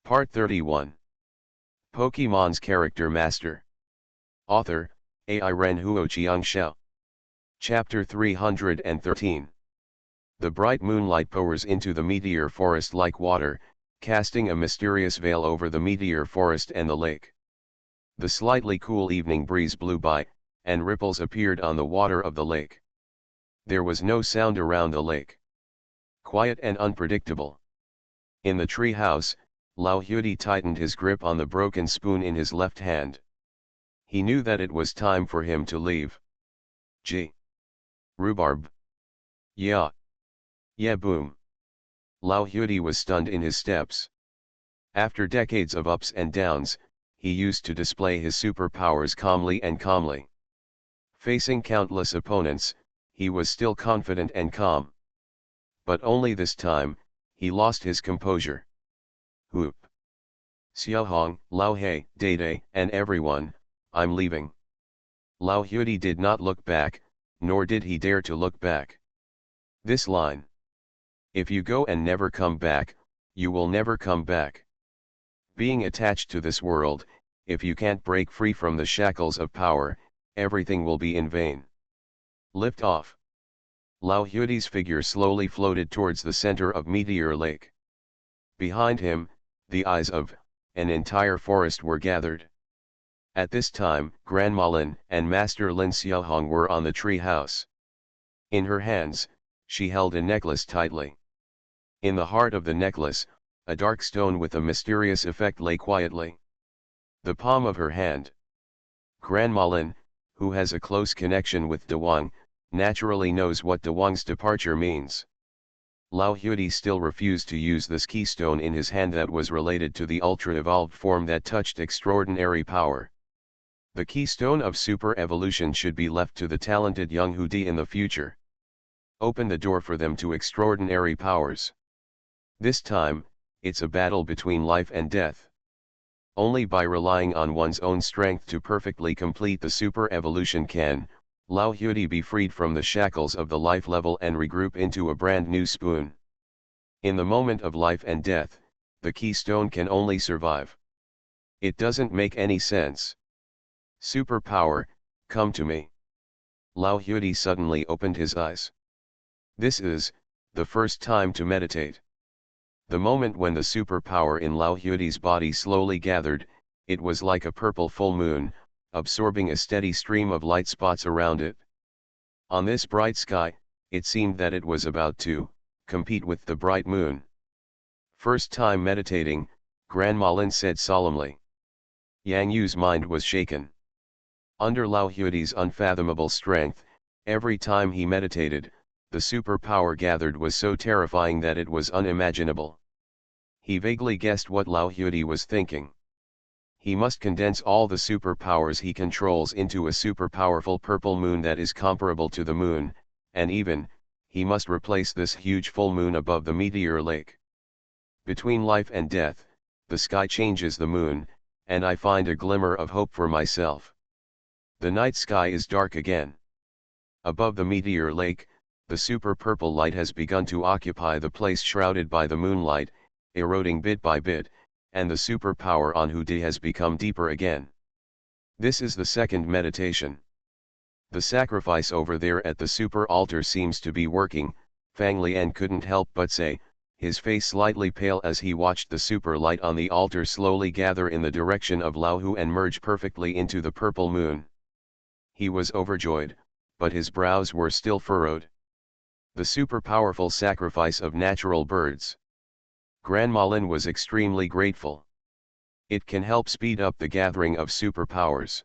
Part 31. Pokemon's Character Master. Author, Ai Ren Huoqiang Xiao. Chapter 313. The bright moonlight pours into the meteor forest like water, casting a mysterious veil over the meteor forest and the lake. The slightly cool evening breeze blew by, and ripples appeared on the water of the lake. There was no sound around the lake. Quiet and unpredictable. In the tree house, Lao Hudi tightened his grip on the broken spoon in his left hand. He knew that it was time for him to leave. Gee. Rhubarb. Yeah. Yeah, boom. Lao Hudi was stunned in his steps. After decades of ups and downs, he used to display his superpowers calmly. Facing countless opponents, he was still confident and calm. But only this time, he lost his composure. Whoop. Xiaohong, Lao He, Dede, and everyone, I'm leaving. Lao Hudi did not look back, nor did he dare to look back. This line. If you go and never come back, you will never come back. Being attached to this world, if you can't break free from the shackles of power, everything will be in vain. Lift off. Lao Hudi's figure slowly floated towards the center of Meteor Lake. Behind him, the eyes of an entire forest were gathered. At this time, Grandma Lin and Master Lin Xiaohong were on the tree house. In her hands, she held a necklace tightly. In the heart of the necklace, a dark stone with a mysterious effect lay quietly. The palm of her hand. Grandma Lin, who has a close connection with Dawang, naturally knows what Dawang's departure means. Lao Hudi still refused to use this keystone in his hand that was related to the ultra-evolved form that touched extraordinary power. The keystone of super evolution should be left to the talented young Hudi in the future. Open the door for them to extraordinary powers. This time, it's a battle between life and death. Only by relying on one's own strength to perfectly complete the super evolution can Lao Hudi be freed from the shackles of the life level and regroup into a brand new spoon. In the moment of life and death, the keystone can only survive. It doesn't make any sense. Superpower, come to me. Lao Hudi suddenly opened his eyes. This is the first time to meditate. The moment when the superpower in Lao Hudi's body slowly gathered, it was like a purple full moon, absorbing a steady stream of light spots around it. On this bright sky, it seemed that it was about to compete with the bright moon. First time meditating, Grandma Lin said solemnly. Yang Yu's mind was shaken. Under Lao Hudi's unfathomable strength, every time he meditated, the superpower gathered was so terrifying that it was unimaginable. He vaguely guessed what Lao Hudi was thinking. He must condense all the superpowers he controls into a superpowerful purple moon that is comparable to the moon, and even, he must replace this huge full moon above the meteor lake. Between life and death, the sky changes the moon, and I find a glimmer of hope for myself. The night sky is dark again. Above the meteor lake, the super purple light has begun to occupy the place shrouded by the moonlight, eroding bit by bit, and the superpower on Hudi has become deeper again. This is the second meditation. The sacrifice over there at the super altar seems to be working, Fang Lian couldn't help but say, his face slightly pale as he watched the super light on the altar slowly gather in the direction of Lao Hu and merge perfectly into the purple moon. He was overjoyed, but his brows were still furrowed. The super powerful sacrifice of natural birds. Grandma Lin was extremely grateful. It can help speed up the gathering of superpowers.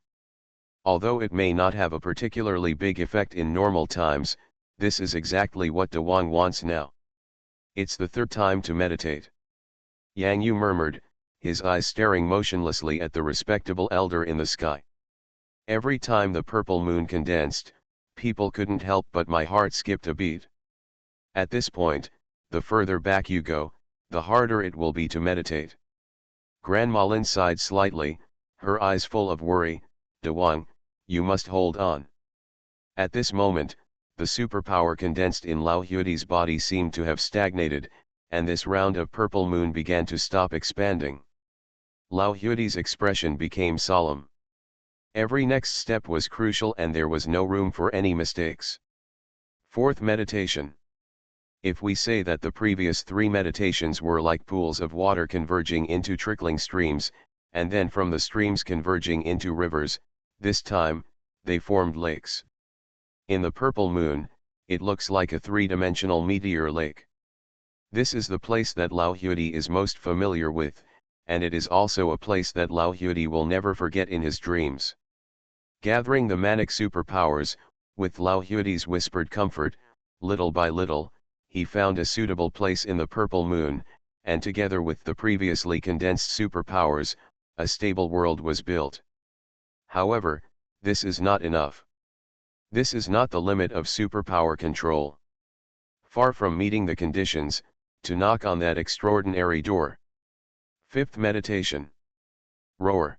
Although it may not have a particularly big effect in normal times, this is exactly what Dawang wants now. It's the third time to meditate. Yang Yu murmured, his eyes staring motionlessly at the respectable elder in the sky. Every time the purple moon condensed, people couldn't help but my heart skipped a beat. At this point, the further back you go, the harder it will be to meditate. Grandma Lin sighed slightly, her eyes full of worry. Dawang, you must hold on. At this moment, the superpower condensed in Lao Hudi's body seemed to have stagnated, and this round of purple moon began to stop expanding. Lao Huidi's expression became solemn. Every next step was crucial and there was no room for any mistakes. Fourth meditation. If we say that the previous 3 meditations were like pools of water converging into trickling streams, and then from the streams converging into rivers, this time, they formed lakes. In the purple moon, it looks like a 3-dimensional meteor lake. This is the place that Lao Huidi is most familiar with, and it is also a place that Lao Huidi will never forget in his dreams. Gathering the manic superpowers, with Lao Huidi's whispered comfort, little by little, he found a suitable place in the purple moon, and together with the previously condensed superpowers, a stable world was built. However, this is not enough. This is not the limit of superpower control. Far from meeting the conditions, to knock on that extraordinary door. Fifth meditation. Roar.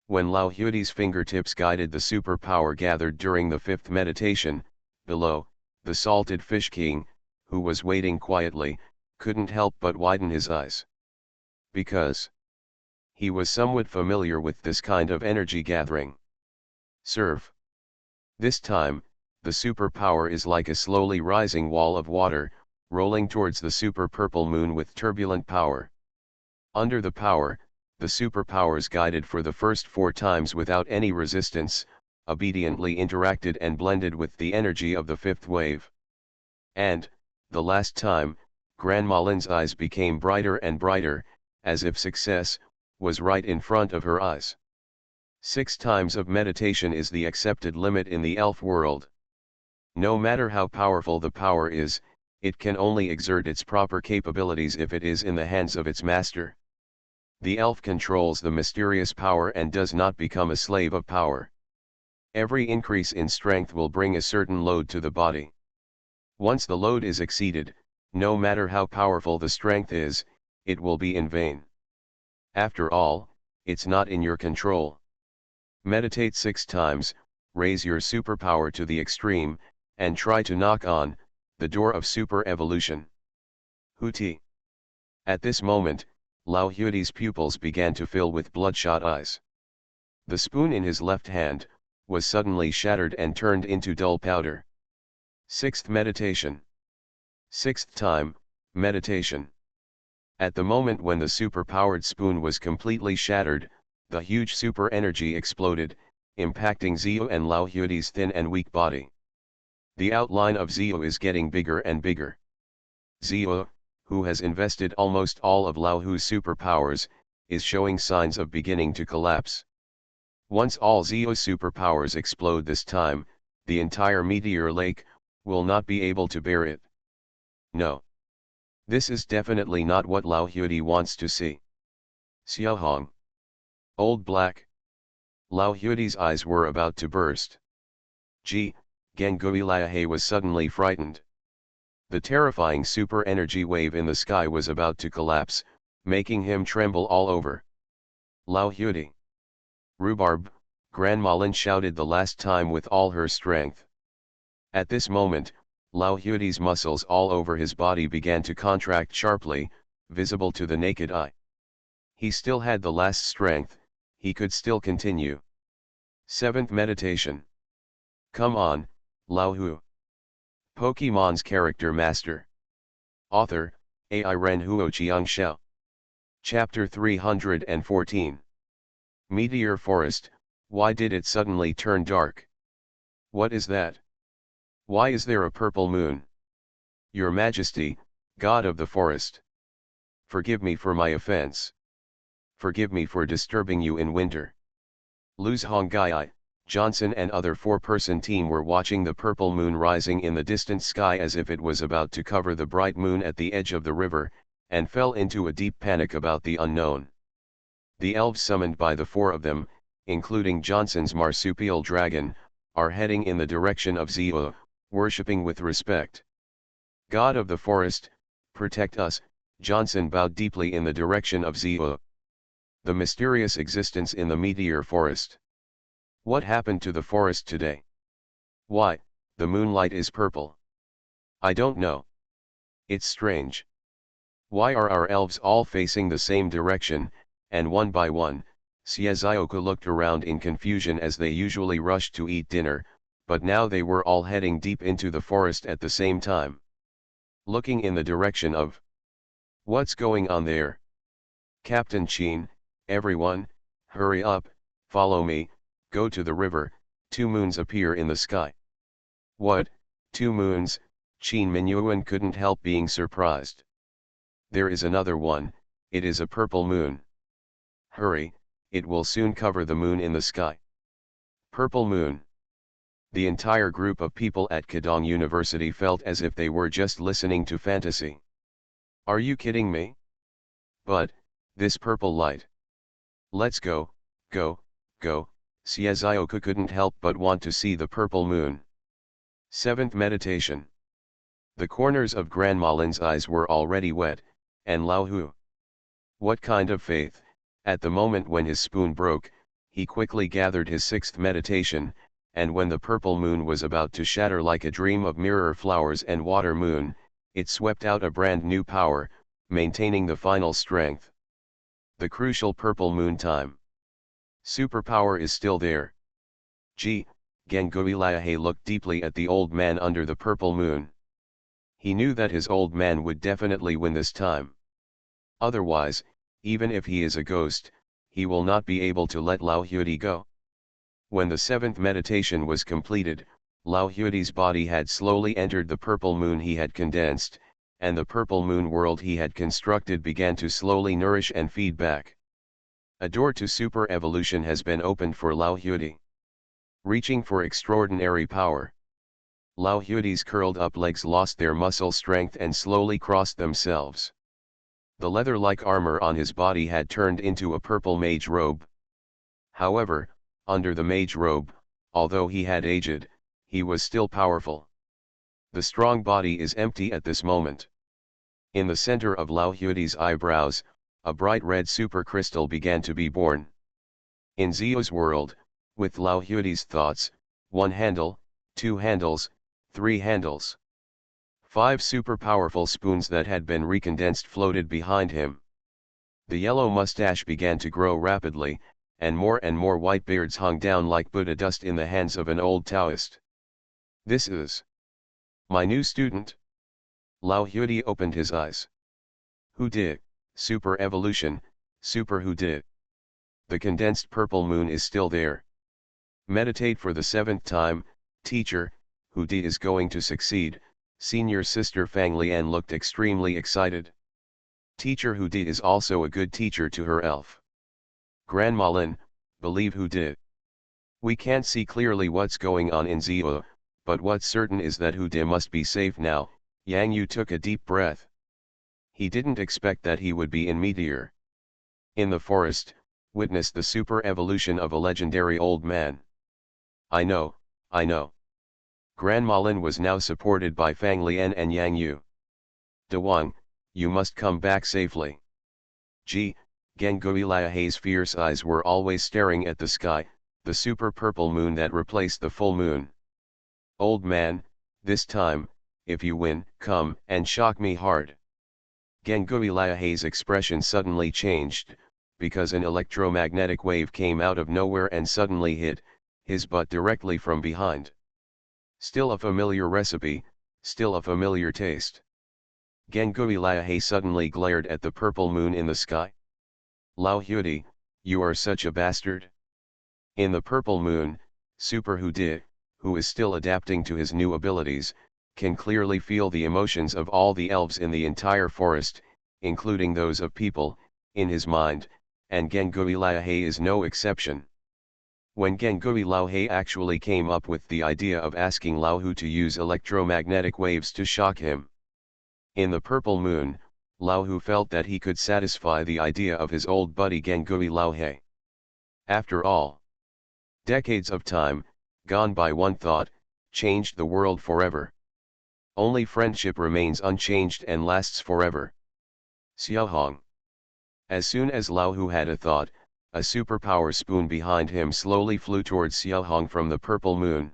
When Lao Huidi's fingertips guided the superpower gathered during the 5th meditation, below, the salted fish king, who was waiting quietly, couldn't help but widen his eyes. Because he was somewhat familiar with this kind of energy gathering. Serve. This time, the superpower is like a slowly rising wall of water, rolling towards the super purple moon with turbulent power. Under the power, the superpowers guided for the first 4 times without any resistance, obediently interacted and blended with the energy of the 5th wave. And, the last time, Gran Malin's eyes became brighter and brighter, as if success was right in front of her eyes. 6 times of meditation is the accepted limit in the elf world. No matter how powerful the power is, it can only exert its proper capabilities if it is in the hands of its master. The elf controls the mysterious power and does not become a slave of power. Every increase in strength will bring a certain load to the body. Once the load is exceeded, no matter how powerful the strength is, it will be in vain. After all, it's not in your control. Meditate 6 times, raise your superpower to the extreme, and try to knock on the door of super evolution. Huti. At this moment, Lao Huidi's pupils began to fill with bloodshot eyes. The spoon in his left hand was suddenly shattered and turned into dull powder. 6th meditation. 6th time, meditation. At the moment when the super-powered spoon was completely shattered, the huge super energy exploded, impacting Zio and Lao Huidi's thin and weak body. The outline of Zio is getting bigger and bigger. Zio, who has invested almost all of Lao Hu's superpowers, is showing signs of beginning to collapse. Once all Zio's superpowers explode this time, the entire meteor lake will not be able to bear it. No. This is definitely not what Lao Huidi wants to see. Xiaohong. Old Black. Lao Huidi's eyes were about to burst. Gengui Liahe was suddenly frightened. The terrifying super energy wave in the sky was about to collapse, making him tremble all over. Lao Huidi. Rhubarb, Gran Malin shouted the last time with all her strength. At this moment, Lao Huidi's muscles all over his body began to contract sharply, visible to the naked eye. He still had the last strength, he could still continue. 7th meditation. Come on, Lao Hu. Pokemon's character master. Author, Ai Ren Huo Chiang Shao. Chapter 314. Meteor Forest, why did it suddenly turn dark? What is that? Why is there a purple moon? Your Majesty, God of the forest. Forgive me for my offense. Forgive me for disturbing you in winter. Luz Honggai, Johnson and other 4-person team were watching the purple moon rising in the distant sky as if it was about to cover the bright moon at the edge of the river, and fell into a deep panic about the unknown. The elves summoned by the 4 of them, including Johnson's marsupial dragon, are heading in the direction of Zio, worshipping with respect. God of the forest, protect us, Johnson bowed deeply in the direction of Zio. The mysterious existence in the meteor forest. What happened to the forest today? Why, the moonlight is purple. I don't know. It's strange. Why are our elves all facing the same direction, and one by one, Xiaoka looked around in confusion as they usually rushed to eat dinner, but now they were all heading deep into the forest at the same time. Looking in the direction of, "What's going on there? Captain Qin, everyone, hurry up, follow me, go to the river." Two moons appear in the sky. "What, two moons?" Qin Minyuan couldn't help being surprised. "There is another one, it is a purple moon. Hurry, it will soon cover the moon in the sky." Purple moon. The entire group of people at Kedong University felt as if they were just listening to fantasy. "Are you kidding me? But, this purple light. Let's go, go, go." Xiaoka couldn't help but want to see the purple moon. Seventh meditation. The corners of Grandmalin's eyes were already wet, and Lao Hu. What kind of faith? At the moment when his spoon broke, he quickly gathered his sixth meditation, and when the purple moon was about to shatter like a dream of mirror flowers and water moon, it swept out a brand new power, maintaining the final strength. The crucial purple moon time. Superpower is still there. Genguiliahe looked deeply at the old man under the purple moon. He knew that his old man would definitely win this time. Otherwise, even if he is a ghost, he will not be able to let Lao Huidi go. When the seventh meditation was completed, Lao Huidi's body had slowly entered the purple moon he had condensed, and the purple moon world he had constructed began to slowly nourish and feed back. A door to super evolution has been opened for Lao Huidi. Reaching for extraordinary power. Lao Huidi's curled up legs lost their muscle strength and slowly crossed themselves. The leather-like armor on his body had turned into a purple mage robe. However, under the mage robe, although he had aged, he was still powerful. The strong body is empty at this moment. In the center of Lao Huidi's eyebrows, a bright red supercrystal began to be born. In Zio's world, with Lao Huidi's thoughts, 1 handle, 2 handles, 3 handles. 5 super powerful spoons that had been recondensed floated behind him. The yellow mustache began to grow rapidly, and more white beards hung down like Buddha dust in the hands of an old Taoist. "This is my new student?" Lao Huidi opened his eyes. "Who did? Super evolution, super who did?" The condensed purple moon is still there. Meditate for the 7th time, teacher, who di is going to succeed. Senior sister Fang Lian looked extremely excited. Teacher Hu Di is also a good teacher to her elf. Grandma Lin, believe Hu Di. We can't see clearly what's going on in Zio, but what's certain is that Hu Di must be safe now. Yang Yu took a deep breath. He didn't expect that he would be in Meteor. In the forest, witness the super evolution of a legendary old man. I know. Grandma Lin was now supported by Fang Lian and Yang Yu. De Wang, you must come back safely. Genguiliahe's fierce eyes were always staring at the sky, the super purple moon that replaced the full moon. Old man, this time, if you win, come and shock me hard. Genguiliahe's expression suddenly changed, because an electromagnetic wave came out of nowhere and suddenly hit his butt directly from behind. Still a familiar recipe, still a familiar taste. Genguiliahe suddenly glared at the purple moon in the sky. Lao Huidi, you are such a bastard. In the purple moon, Super Hu Di, who is still adapting to his new abilities, can clearly feel the emotions of all the elves in the entire forest, including those of people, in his mind, and Genguiliahe is no exception. When Genguiliahe actually came up with the idea of asking Lao Hu to use electromagnetic waves to shock him. In the purple moon, Lao Hu felt that he could satisfy the idea of his old buddy Genguiliahe. After all, decades of time, gone by one thought, changed the world forever. Only friendship remains unchanged and lasts forever. Xiaohong. As soon as Lao Hu had a thought, a superpower spoon behind him slowly flew towards Xiaohong from the purple moon.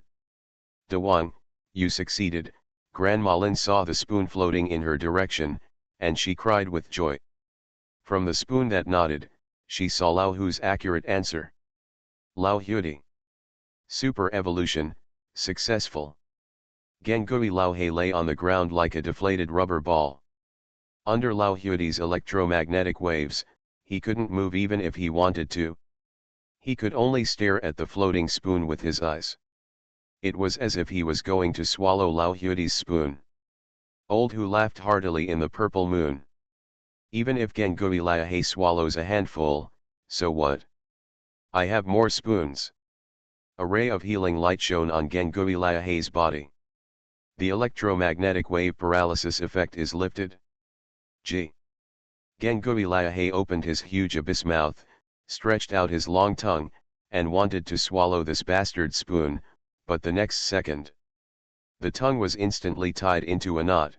De Wang, you succeeded. Grandma Lin saw the spoon floating in her direction, and she cried with joy. From the spoon that nodded, She saw Lao Hu's accurate answer. Lao Hui. Super evolution, successful. Gengui Lao He lay on the ground like a deflated rubber ball. Under Lao Hui's electromagnetic waves, he couldn't move even if he wanted to. He could only stare at the floating spoon with his eyes. It was as if he was going to swallow Lao Hui's spoon. Old Hu laughed heartily in the purple moon. Even if Gengui Lao He swallows a handful, so what? I have more spoons. A ray of healing light shone on Gengui Lao He's body. The electromagnetic wave paralysis effect is lifted. G. Gengui Lao He opened his huge abyss mouth, stretched out his long tongue, and wanted to swallow this bastard spoon, but the next second, the tongue was instantly tied into a knot.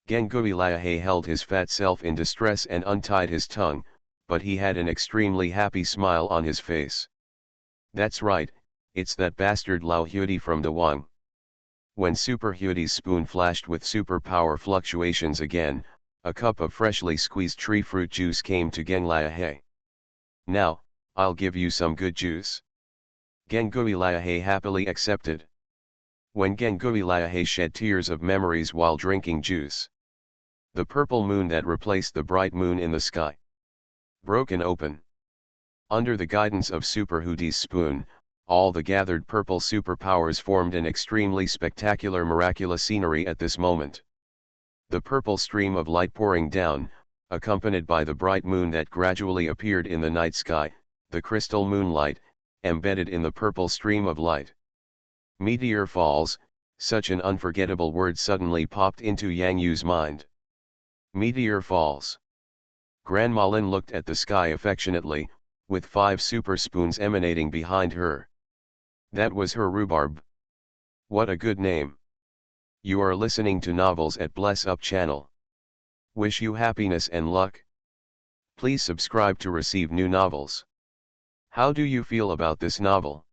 Gengui Lao He held his fat self in distress and untied his tongue, but he had an extremely happy smile on his face. That's right, it's that bastard Lao Hui from Da Wang. When Super Hui's spoon flashed with superpower fluctuations again, a cup of freshly squeezed tree fruit juice came to Geng Lao He. Now, I'll give you some good juice. Gengui Lao He happily accepted. When Gengui Lao He shed tears of memories while drinking juice, the purple moon that replaced the bright moon in the sky broken open. Under the guidance of Super Hui's spoon, all the gathered purple superpowers formed an extremely spectacular miraculous scenery at this moment. The purple stream of light pouring down, accompanied by the bright moon that gradually appeared in the night sky, the crystal moonlight, embedded in the purple stream of light. Meteor falls, such an unforgettable word suddenly popped into Yang Yu's mind. Meteor falls. Grandma Lin looked at the sky affectionately, with 5 super spoons emanating behind her. That was her rhubarb. What a good name. You are listening to Novels at Bless Up channel. Wish you happiness and luck. Please subscribe to receive new novels. How do you feel about this novel?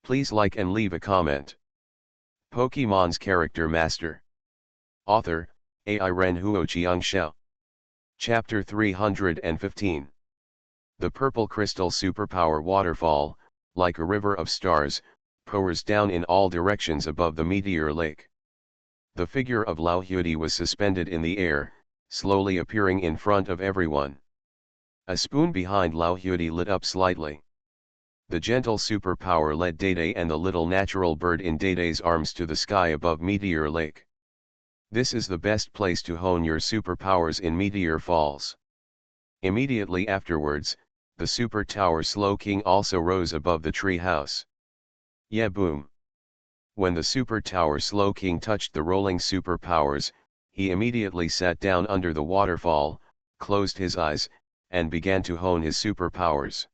Please like and leave a comment. Pokemon's Character Master. Author, AI Ren Huoqiang Xiao. Chapter 315. The purple crystal superpower waterfall, like a river of stars, pours down in all directions above the meteor lake. The figure of Lao Hui was suspended in the air, slowly appearing in front of everyone. A spoon behind Lao Hui lit up slightly. The gentle superpower led Dede and the little natural bird in Dede's arms to the sky above Meteor Lake. This is the best place to hone your superpowers in Meteor Falls. Immediately afterwards, the super tower Slow King also rose above the tree house. Yeah, boom. When the super tower Slow King touched the rolling superpowers, he immediately sat down under the waterfall, closed his eyes, and began to hone his superpowers.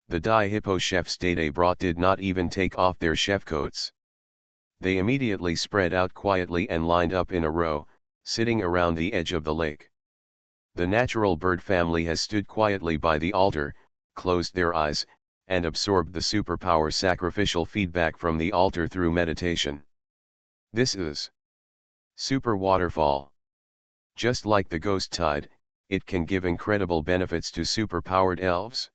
The Dai Hippo chefs Dede brought did not even take off their chef coats. They immediately spread out quietly and lined up in a row, sitting around the edge of the lake. The natural bird family has stood quietly by the altar, closed their eyes, and absorbed the superpower sacrificial feedback from the altar through meditation. This is Super Waterfall. Just like the Ghost Tide, it can give incredible benefits to superpowered elves.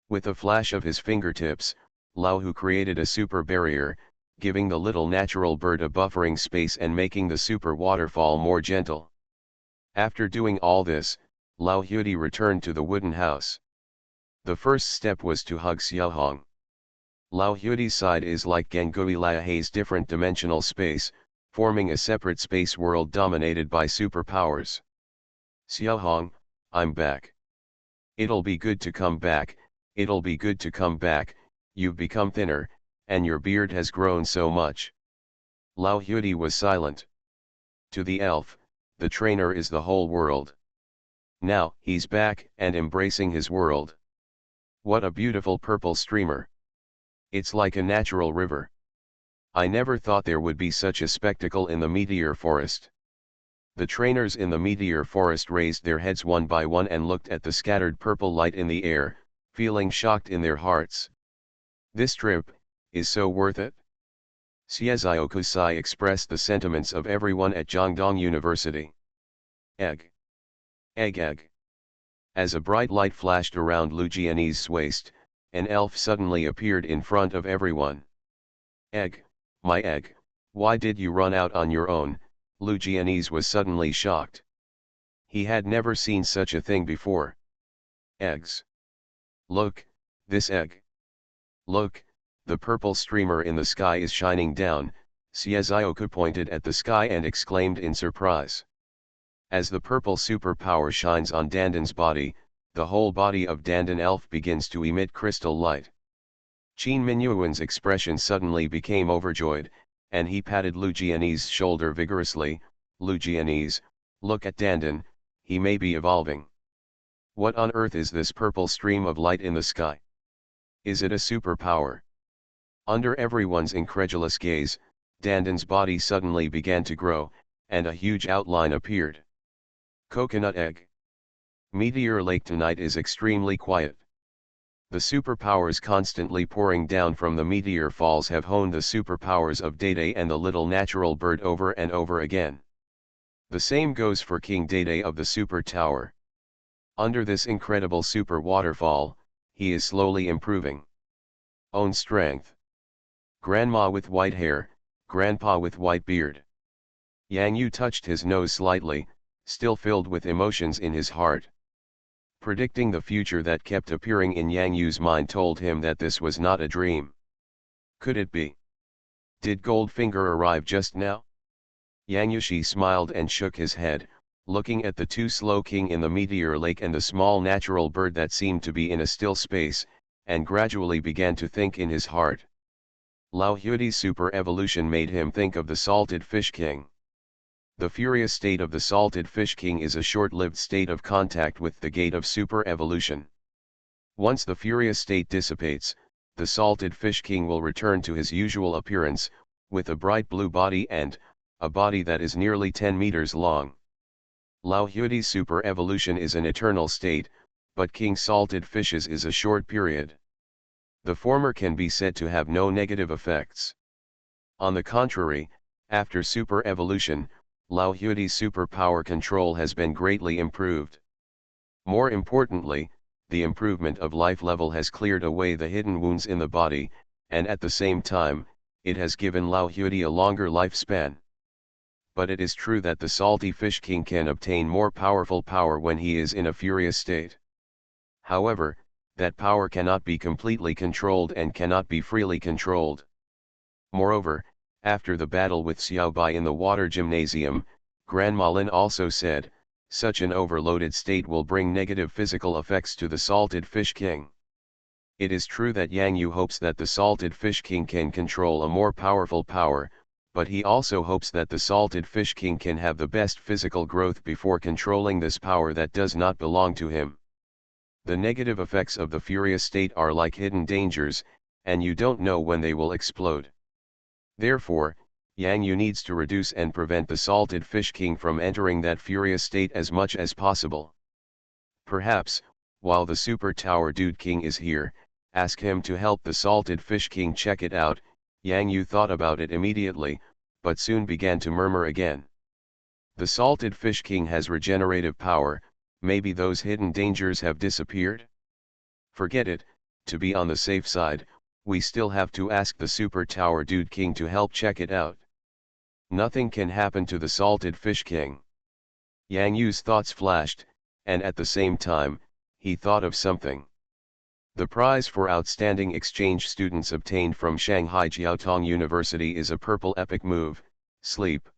With a flash of his fingertips, Lao Hu created a super barrier, giving the little natural bird a buffering space and making the super waterfall more gentle. After doing all this, Lao Hui returned to the wooden house. The first step was to hug Xiaohong. Lao Hui's side is like Gengui Lao He's different dimensional space, forming a separate space world dominated by superpowers. Xiaohong, I'm back. It'll be good to come back, it'll be good to come back, you've become thinner, and your beard has grown so much. Lao Hui was silent. To the elf, the trainer is the whole world. Now he's back and embracing his world. What a beautiful purple streamer. It's like a natural river. I never thought there would be such a spectacle in the meteor forest. The trainers in the meteor forest raised their heads one by one and looked at the scattered purple light in the air, feeling shocked in their hearts. This trip is so worth it. Xiezio Kusai expressed the sentiments of everyone at Jiangdong University. Egg. Egg egg. As a bright light flashed around Luciani's waist, an elf suddenly appeared in front of everyone. "Egg, my egg, why did you run out on your own?" Lucianis was suddenly shocked. He had never seen such a thing before. Eggs. Look, this egg. Look, the purple streamer in the sky is shining down. Shizuoka pointed at the sky and exclaimed in surprise. As the purple superpower shines on Dandan's body, the whole body of Dandan Elf begins to emit crystal light. Qin Minuan's expression suddenly became overjoyed, and he patted Luciani's shoulder vigorously. "Lucianis, look at Dandan, he may be evolving. What on earth is this purple stream of light in the sky? Is it a superpower?" Under everyone's incredulous gaze, Dandan's body suddenly began to grow, and a huge outline appeared. Coconut egg. Meteor Lake tonight is extremely quiet. The superpowers constantly pouring down from the meteor falls have honed the superpowers of Dede and the little natural bird over and over again. The same goes for King Dede of the Super Tower. Under this incredible super waterfall, he is slowly improving. Own strength. Grandma with white hair, grandpa with white beard. Yang Yu touched his nose slightly, still filled with emotions in his heart. Predicting the future that kept appearing in Yang Yu's mind told him that this was not a dream. Could it be? Did Goldfinger arrive just now? Yang Yushi smiled and shook his head, looking at the two slow king in the meteor lake and the small natural bird that seemed to be in a still space, and gradually began to think in his heart. Lao Huidi's super evolution made him think of the salted fish king. The furious state of the salted fish king is a short-lived state of contact with the gate of super evolution. Once the furious state dissipates, the salted fish king will return to his usual appearance, with a bright blue body and a body that is nearly 10 meters long. Lao Huidi's super evolution is an eternal state, but King Salted Fishes is a short period. The former can be said to have no negative effects. On the contrary, after super evolution, Lao Huidi's superpower control has been greatly improved. More importantly, the improvement of life level has cleared away the hidden wounds in the body, and at the same time, it has given Lao Huidi a longer lifespan. But it is true that the salty fish king can obtain more powerful power when he is in a furious state. However, that power cannot be completely controlled and cannot be freely controlled. Moreover, after the battle with Xiao Bai in the water gymnasium, Grandma Lin also said, such an overloaded state will bring negative physical effects to the salted fish king. It is true that Yang Yu hopes that the salted fish king can control a more powerful power, but he also hopes that the salted fish king can have the best physical growth before controlling this power that does not belong to him. The negative effects of the furious state are like hidden dangers, and you don't know when they will explode. Therefore, Yang Yu needs to reduce and prevent the salted fish king from entering that furious state as much as possible. Perhaps, while the super tower dude king is here, ask him to help the salted fish king check it out. Yang Yu thought about it immediately, but soon began to murmur again. The salted fish king has regenerative power, maybe those hidden dangers have disappeared? Forget it, to be on the safe side, we still have to ask the super tower dude king to help check it out. Nothing can happen to the salted fish king. Yang Yu's thoughts flashed, and at the same time, he thought of something. The prize for outstanding exchange students obtained from Shanghai Jiaotong University is a purple epic move, Sleep.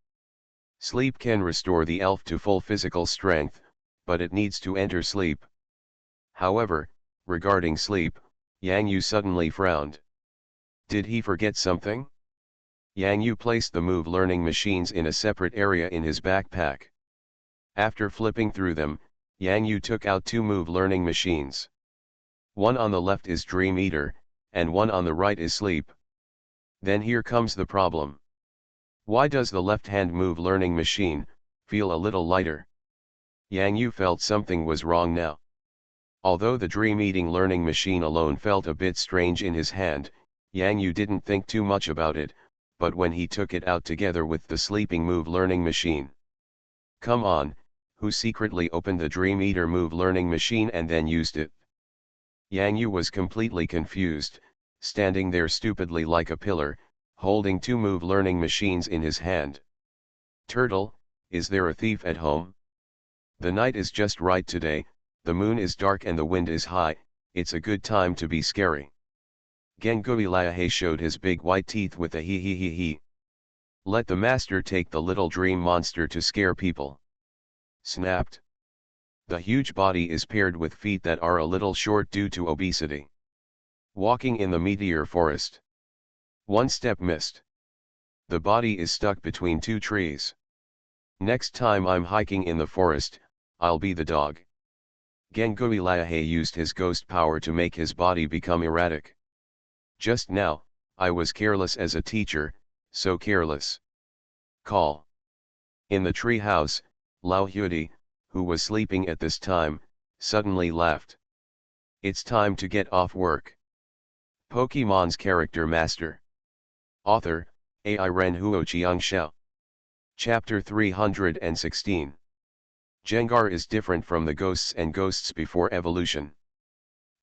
Sleep can restore the elf to full physical strength, but it needs to enter sleep. However, regarding sleep, Yang Yu suddenly frowned. Did he forget something? Yang Yu placed the move learning machines in a separate area in his backpack. After flipping through them, Yang Yu took out two move learning machines. One on the left is Dream Eater, and one on the right is Sleep. Then here comes the problem. Why does the left-hand move learning machine feel a little lighter? Yang Yu felt something was wrong now. Although the dream-eating learning machine alone felt a bit strange in his hand, Yang Yu didn't think too much about it, but when he took it out together with the sleeping move learning machine. Come on, who secretly opened the Dream Eater move learning machine and then used it. Yang Yu was completely confused, standing there stupidly like a pillar, holding two move learning machines in his hand. Turtle, is there a thief at home? The night is just right today, the moon is dark and the wind is high, it's a good time to be scary. Gengui Liahe showed his big white teeth with a hee hee hee hee. Let the master take the little dream monster to scare people. Snapped. The huge body is paired with feet that are a little short due to obesity. Walking in the meteor forest. One step missed. The body is stuck between two trees. Next time I'm hiking in the forest, I'll be the dog. Gengui Liahe used his ghost power to make his body become erratic. Just now, I was careless as a teacher, so careless. Call. In the tree house, Lao Huidi, who was sleeping at this time, suddenly laughed. It's time to get off work. Pokemon's Character Master. Author, AI Ren Huoqiang Xiao. Chapter 316. Jengar is different from the ghosts and ghosts before evolution.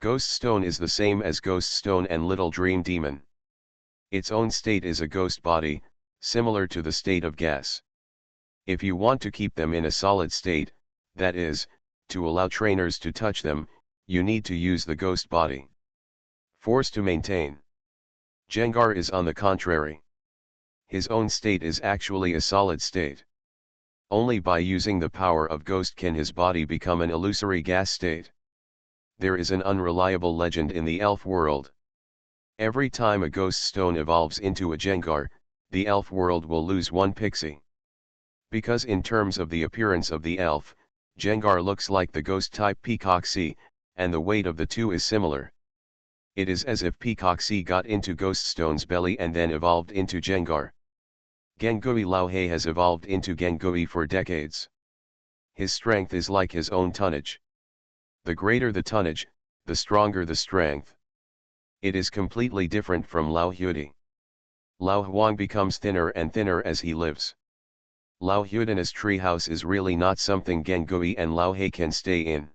Ghost Stone is the same as Ghost Stone and Little Dream Demon. Its own state is a ghost body, similar to the state of gas. If you want to keep them in a solid state, that is, to allow trainers to touch them, you need to use the ghost body. Force to maintain. Jengar is on the contrary. His own state is actually a solid state. Only by using the power of ghost can his body become an illusory gas state. There is an unreliable legend in the elf world. Every time a ghost stone evolves into a Jengar, the elf world will lose one pixie. Because in terms of the appearance of the elf, Jengar looks like the ghost-type Peacock-C, and the weight of the two is similar. It is as if Peacock-C got into Ghost Stone's belly and then evolved into Jengar. Gengui Laohe has evolved into Gengui for decades. His strength is like his own tonnage. The greater the tonnage, the stronger the strength. It is completely different from Lao Huidi. Lao Huang becomes thinner and thinner as he lives. Lao Huidina's treehouse is really not something Gengui and Lao He can stay in.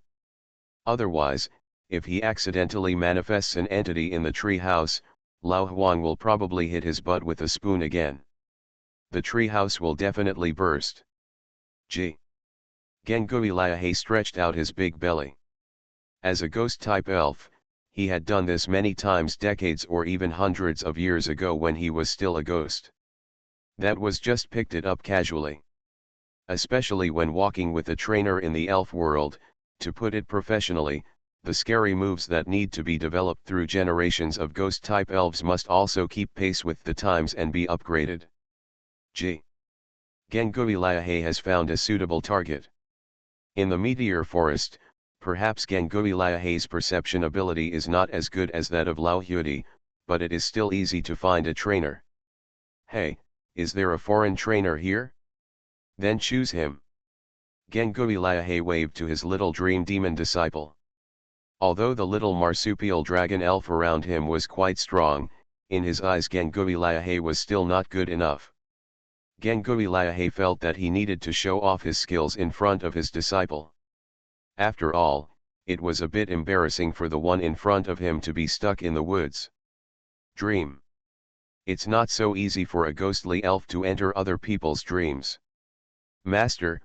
Otherwise, if he accidentally manifests an entity in the treehouse, Lao Huang will probably hit his butt with a spoon again. The treehouse will definitely burst. G. Gengui Liahe stretched out his big belly. As a ghost-type elf, he had done this many times decades or even hundreds of years ago when he was still a ghost. That was just picked it up casually. Especially when walking with a trainer in the elf world, to put it professionally, the scary moves that need to be developed through generations of ghost-type elves must also keep pace with the times and be upgraded. G. Gengui Liahe has found a suitable target. In the meteor forest, perhaps Gengui Liahe's perception ability is not as good as that of Lao Huidi, but it is still easy to find a trainer. Hey, is there a foreign trainer here? Then choose him. Gengui Liahe waved to his little dream demon disciple. Although the little marsupial dragon elf around him was quite strong, in his eyes Gengui Liahe was still not good enough. Gengui Liahe felt that he needed to show off his skills in front of his disciple. After all, it was a bit embarrassing for the one in front of him to be stuck in the woods. Dream. It's not so easy for a ghostly elf to enter other people's dreams. Master,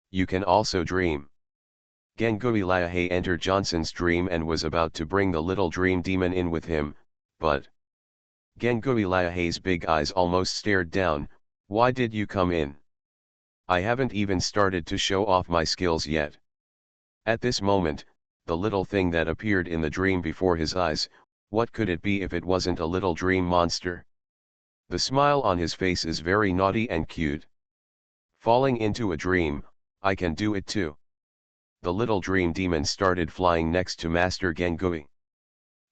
you can also dream. Gengui Liahe entered Johnson's dream and was about to bring the little dream demon in with him, but Gengui Liahe's big eyes almost stared down. Why did you come in? I haven't even started to show off my skills yet. At this moment, the little thing that appeared in the dream before his eyes, what could it be if it wasn't a little dream monster? The smile on his face is very naughty and cute. Falling into a dream, I can do it too. The little dream demon started flying next to Master Gengui.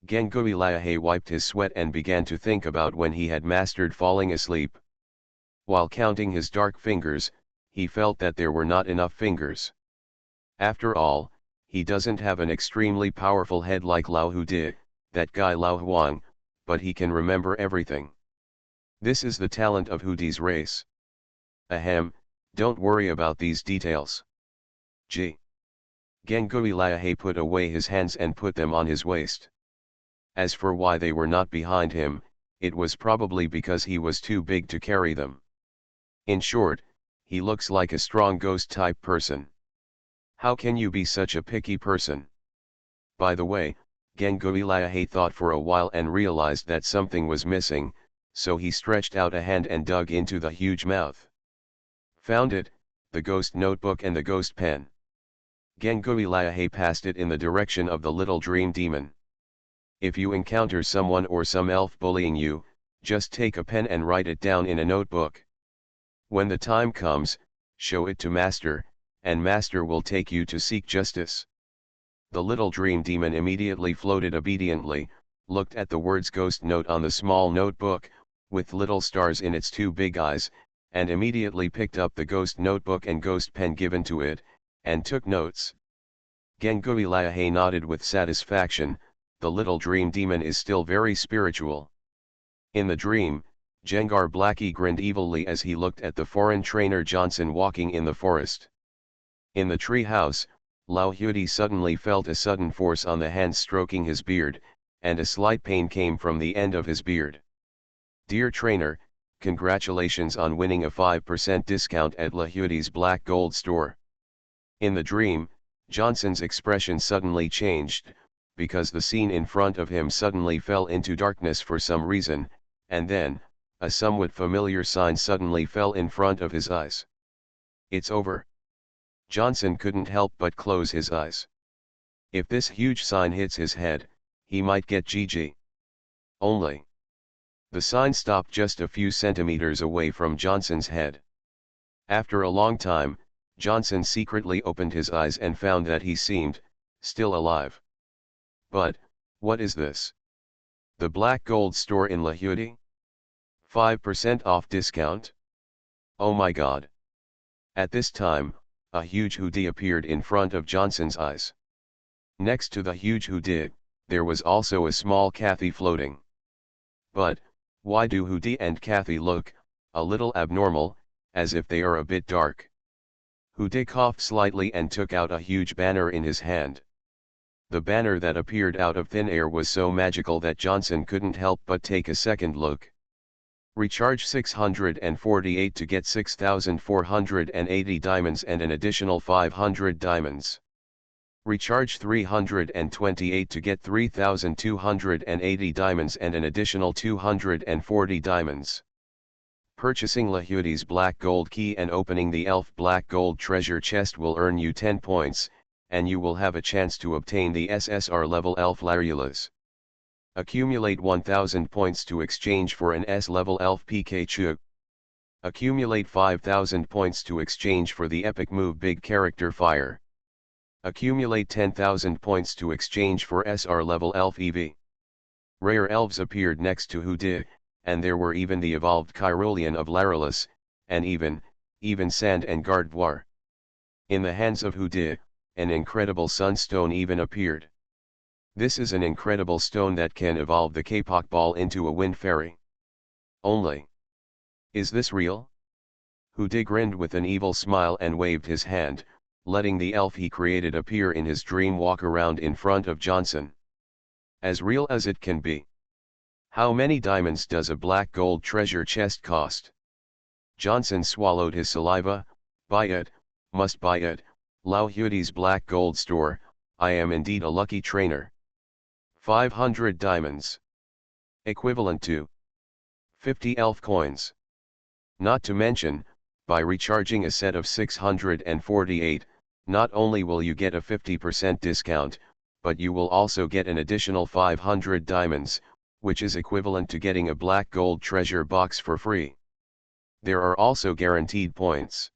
Gengui Liahe wiped his sweat and began to think about when he had mastered falling asleep. While counting his dark fingers, he felt that there were not enough fingers. After all, he doesn't have an extremely powerful head like Lao Huidi, that guy Lao Huang, but he can remember everything. This is the talent of Hudi's race. Ahem, Don't worry about these details. G. Gengui Liahe put away his hands and put them on his waist. As for why they were not behind him, it was probably because he was too big to carry them. In short, he looks like a strong ghost-type person. How can you be such a picky person? By the way, Gengui Liahe thought for a while and realized that something was missing, so he stretched out a hand and dug into the huge mouth. Found it, the ghost notebook and the ghost pen. Gengui Liahe passed it in the direction of the little dream demon. If you encounter someone or some elf bullying you, just take a pen and write it down in a notebook. When the time comes, show it to Master, and Master will take you to seek justice. The little dream demon immediately floated obediently, looked at the words ghost note on the small notebook, with little stars in its two big eyes, and immediately picked up the ghost notebook and ghost pen given to it, and took notes. Gengui Liahe nodded with satisfaction. The little dream demon is still very spiritual. In the dream, Jengar Blackie grinned evilly as he looked at the foreign trainer Johnson walking in the forest. In the tree house, Lao Hudi suddenly felt a sudden force on the hand stroking his beard, and a slight pain came from the end of his beard. Dear trainer, congratulations on winning a 5% discount at La Hudi's Black Gold store. In the dream, Johnson's expression suddenly changed, because the scene in front of him suddenly fell into darkness for some reason, and then, a somewhat familiar sign suddenly fell in front of his eyes. It's over. Johnson couldn't help but close his eyes. If this huge sign hits his head, he might get GG. Only. The sign stopped just a few centimeters away from Johnson's head. After a long time, Johnson secretly opened his eyes and found that he seemed still alive. But, what is this? The Black Gold store in La Hudi? 5% off discount? Oh my God. At this time, a huge hoodie appeared in front of Johnson's eyes. Next to the huge hoodie, there was also a small Kathy floating. But, why do hoodie and Kathy look a little abnormal, as if they are a bit dark? Hoodie coughed slightly and took out a huge banner in his hand. The banner that appeared out of thin air was so magical that Johnson couldn't help but take a second look. Recharge 648 to get 6,480 diamonds and an additional 500 diamonds. Recharge 328 to get 3,280 diamonds and an additional 240 diamonds. Purchasing La Hudi's Black Gold Key and opening the Elf Black Gold Treasure Chest will earn you 10 points, and you will have a chance to obtain the SSR level Elf Larulas. Accumulate 1000 points to exchange for an S-level Elf Pikachu. Accumulate 5000 points to exchange for the epic move Big Character Fire. Accumulate 10,000 points to exchange for SR level Elf Eevee. Rare elves appeared next to Hoodie, and there were even the evolved Kyrolean of Larulus, and even Sand and Gardevoir. In the hands of Hoodie, an incredible sunstone even appeared. This is an incredible stone that can evolve the Kapok Ball into a wind fairy. Only. Is this real? Hoodie grinned with an evil smile and waved his hand, letting the elf he created appear in his dream walk around in front of Johnson. As real as it can be. How many diamonds does a black gold treasure chest cost? Johnson swallowed his saliva. Buy it, must buy it, Lao Hudie's Black Gold store, I am indeed a lucky trainer. 500 diamonds. Equivalent to 50 elf coins. Not to mention, by recharging a set of 648, not only will you get a 50% discount, but you will also get an additional 500 diamonds, which is equivalent to getting a black gold treasure box for free. There are also guaranteed points.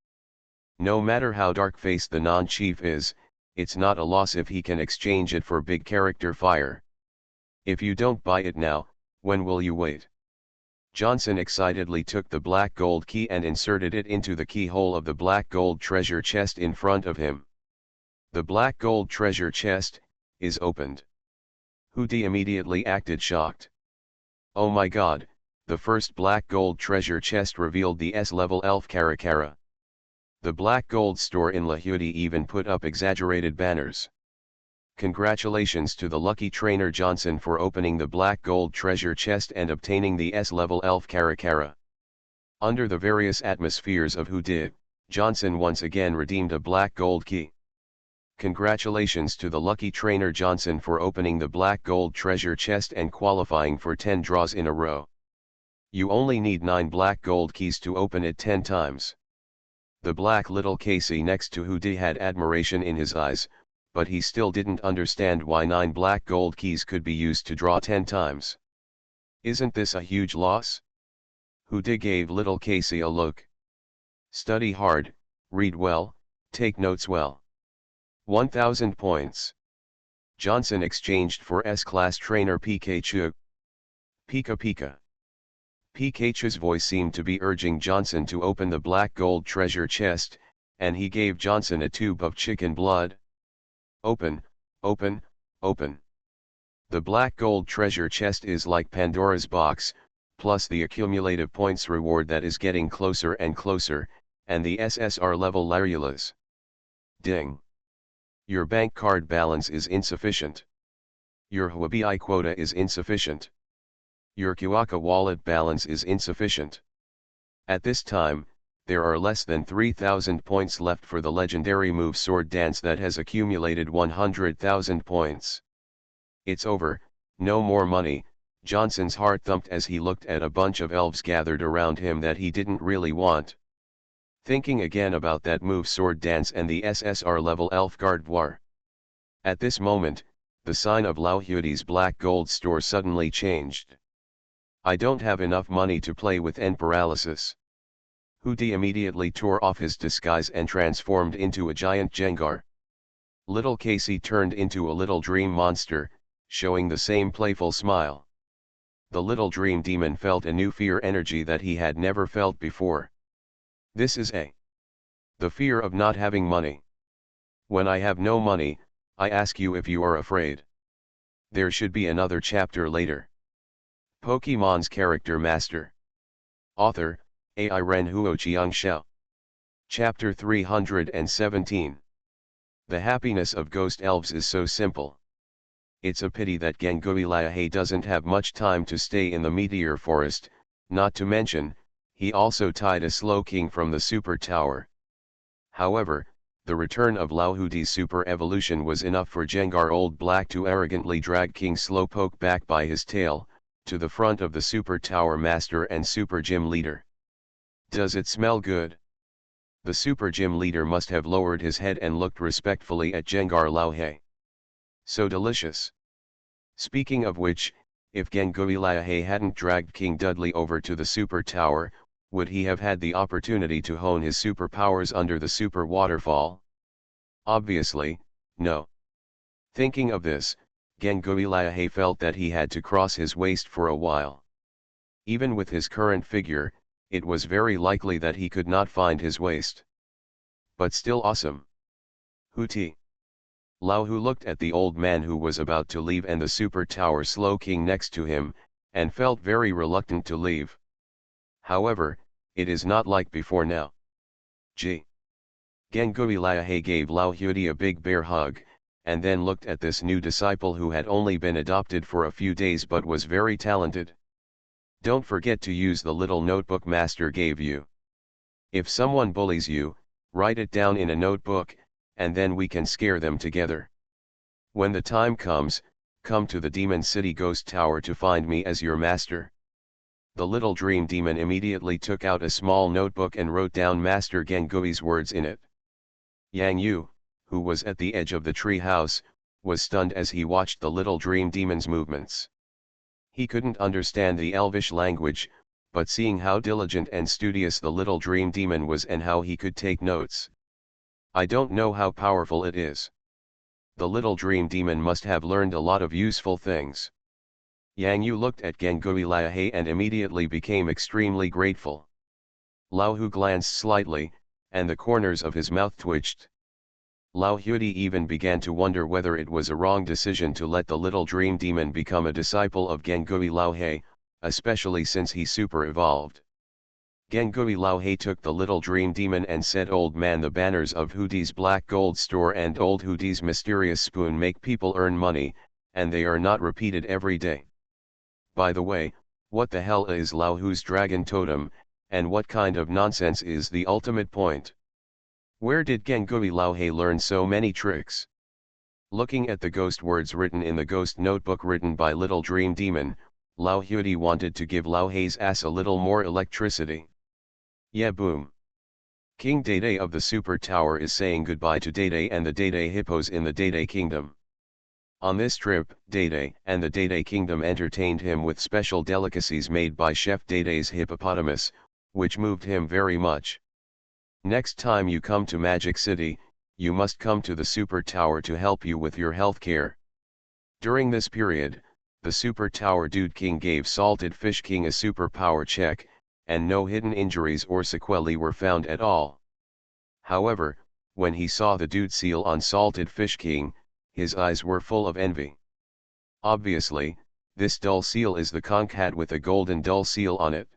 No matter how dark-faced the non-chief is, it's not a loss if he can exchange it for Big Character Fire. If you don't buy it now, when will you wait? Johnson excitedly took the black gold key and inserted it into the keyhole of the black gold treasure chest in front of him. The black gold treasure chest is opened. Hoodie immediately acted shocked. Oh my God, the first black gold treasure chest revealed the S-level elf Caracara. The Black Gold store in Lahudi even put up exaggerated banners. Congratulations to the lucky trainer Johnson for opening the Black Gold treasure chest and obtaining the S-level elf Karakara. Under the various atmospheres of Hoodie, Johnson once again redeemed a Black Gold key. Congratulations to the lucky trainer Johnson for opening the Black Gold treasure chest and qualifying for 10 draws in a row. You only need 9 Black Gold keys to open it 10 times. The black little Casey next to Hoodie had admiration in his eyes, but he still didn't understand why 9 Black Gold keys could be used to draw 10 times. Isn't this a huge loss? Hoodie gave little Casey a look. Study hard, read well, take notes well. 1000 points. Johnson exchanged for S-class trainer Pikachu. Pika Pika. Pikachu's voice seemed to be urging Johnson to open the Black Gold treasure chest, and he gave Johnson a tube of chicken blood. Open, open, open. The Black Gold treasure chest is like Pandora's box, plus the accumulative points reward that is getting closer and closer, and the SSR level Larulas. Ding. Your bank card balance is insufficient. Your Huobi quota is insufficient. Your Kiwaka wallet balance is insufficient. At this time, there are less than 3,000 points left for the legendary move Sword Dance that has accumulated 100,000 points. It's over, no more money. Johnson's heart thumped as he looked at a bunch of elves gathered around him that he didn't really want. Thinking again about that move Sword Dance and the SSR level elf guard war. At this moment, the sign of Lahudie's Black Gold store suddenly changed. I don't have enough money to play with N paralysis. Hoodie immediately tore off his disguise and transformed into a giant Jengar. Little Casey turned into a little dream monster, showing the same playful smile. The little dream demon felt a new fear energy that he had never felt before. This is the fear of not having money. When I have no money, I ask you if you are afraid. There should be another chapter later. Pokemon's Character Master. Author, AI Ren Huo Xiangxiao. Chapter 317. The happiness of ghost elves is so simple. It's a pity that Gengui Liahe doesn't have much time to stay in the meteor forest, not to mention, he also tied a Slow King from the super tower. However, the return of Lahudie's super evolution was enough for Jengar Old Black to arrogantly drag King Slowpoke back by his tail, to the front of the super tower master and super gym leader. Does it smell good? The super gym leader must have lowered his head and looked respectfully at Jengar Liahe. So delicious. Speaking of which, if Gengui Liahe hadn't dragged King Dudley over to the super tower, would he have had the opportunity to hone his superpowers under the super waterfall? Obviously, no. Thinking of this, Gengui Liahe felt that he had to cross his waist for a while. Even with his current figure, it was very likely that he could not find his waist. But still awesome. Hootie. Laohu looked at the old man who was about to leave and the super tower Slow King next to him, and felt very reluctant to leave. However, it is not like before now. Gee. Gengui Liahe gave Lahudie a big bear hug, and then looked at this new disciple who had only been adopted for a few days but was very talented. Don't forget to use the little notebook master gave you. If someone bullies you, write it down in a notebook, and then we can scare them together. When the time comes, come to the Demon City Ghost Tower to find me as your master. The little dream demon immediately took out a small notebook and wrote down Master Gengui's words in it. Yang Yu, who was at the edge of the tree house, was stunned as he watched the little dream demon's movements. He couldn't understand the elvish language, but seeing how diligent and studious the little dream demon was and how he could take notes. I don't know how powerful it is. The little dream demon must have learned a lot of useful things. Yang Yu looked at Gengui Liahe and immediately became extremely grateful. Laohu glanced slightly, and the corners of his mouth twitched. Lahudie even began to wonder whether it was a wrong decision to let the little dream demon become a disciple of Gengui Liahe, especially since he super evolved. Gengui Laohe took the little dream demon and said, "Old man, the banners of Hudi's black gold store and old Hudi's mysterious spoon make people earn money, and they are not repeated every day. By the way, what the hell is Laohu's dragon totem, and what kind of nonsense is the ultimate point? Where did Gengui Laohe learn so many tricks?" Looking at the ghost words written in the ghost notebook written by Little Dream Demon, Lao Hudi wanted to give Laohe's ass a little more electricity. Yeah, boom. King Dede of the Super Tower is saying goodbye to Dede and the Dede hippos in the Dede Kingdom. On this trip, Dede and the Dede Kingdom entertained him with special delicacies made by Chef Dede's hippopotamus, which moved him very much. Next time you come to Magic City, you must come to the Super Tower to help you with your health care. During this period, the Super Tower Dude King gave Salted Fish King a superpower check, and no hidden injuries or sequelae were found at all. However, when he saw the dude seal on Salted Fish King, his eyes were full of envy. Obviously, this dull seal is the conch hat with a golden dull seal on it.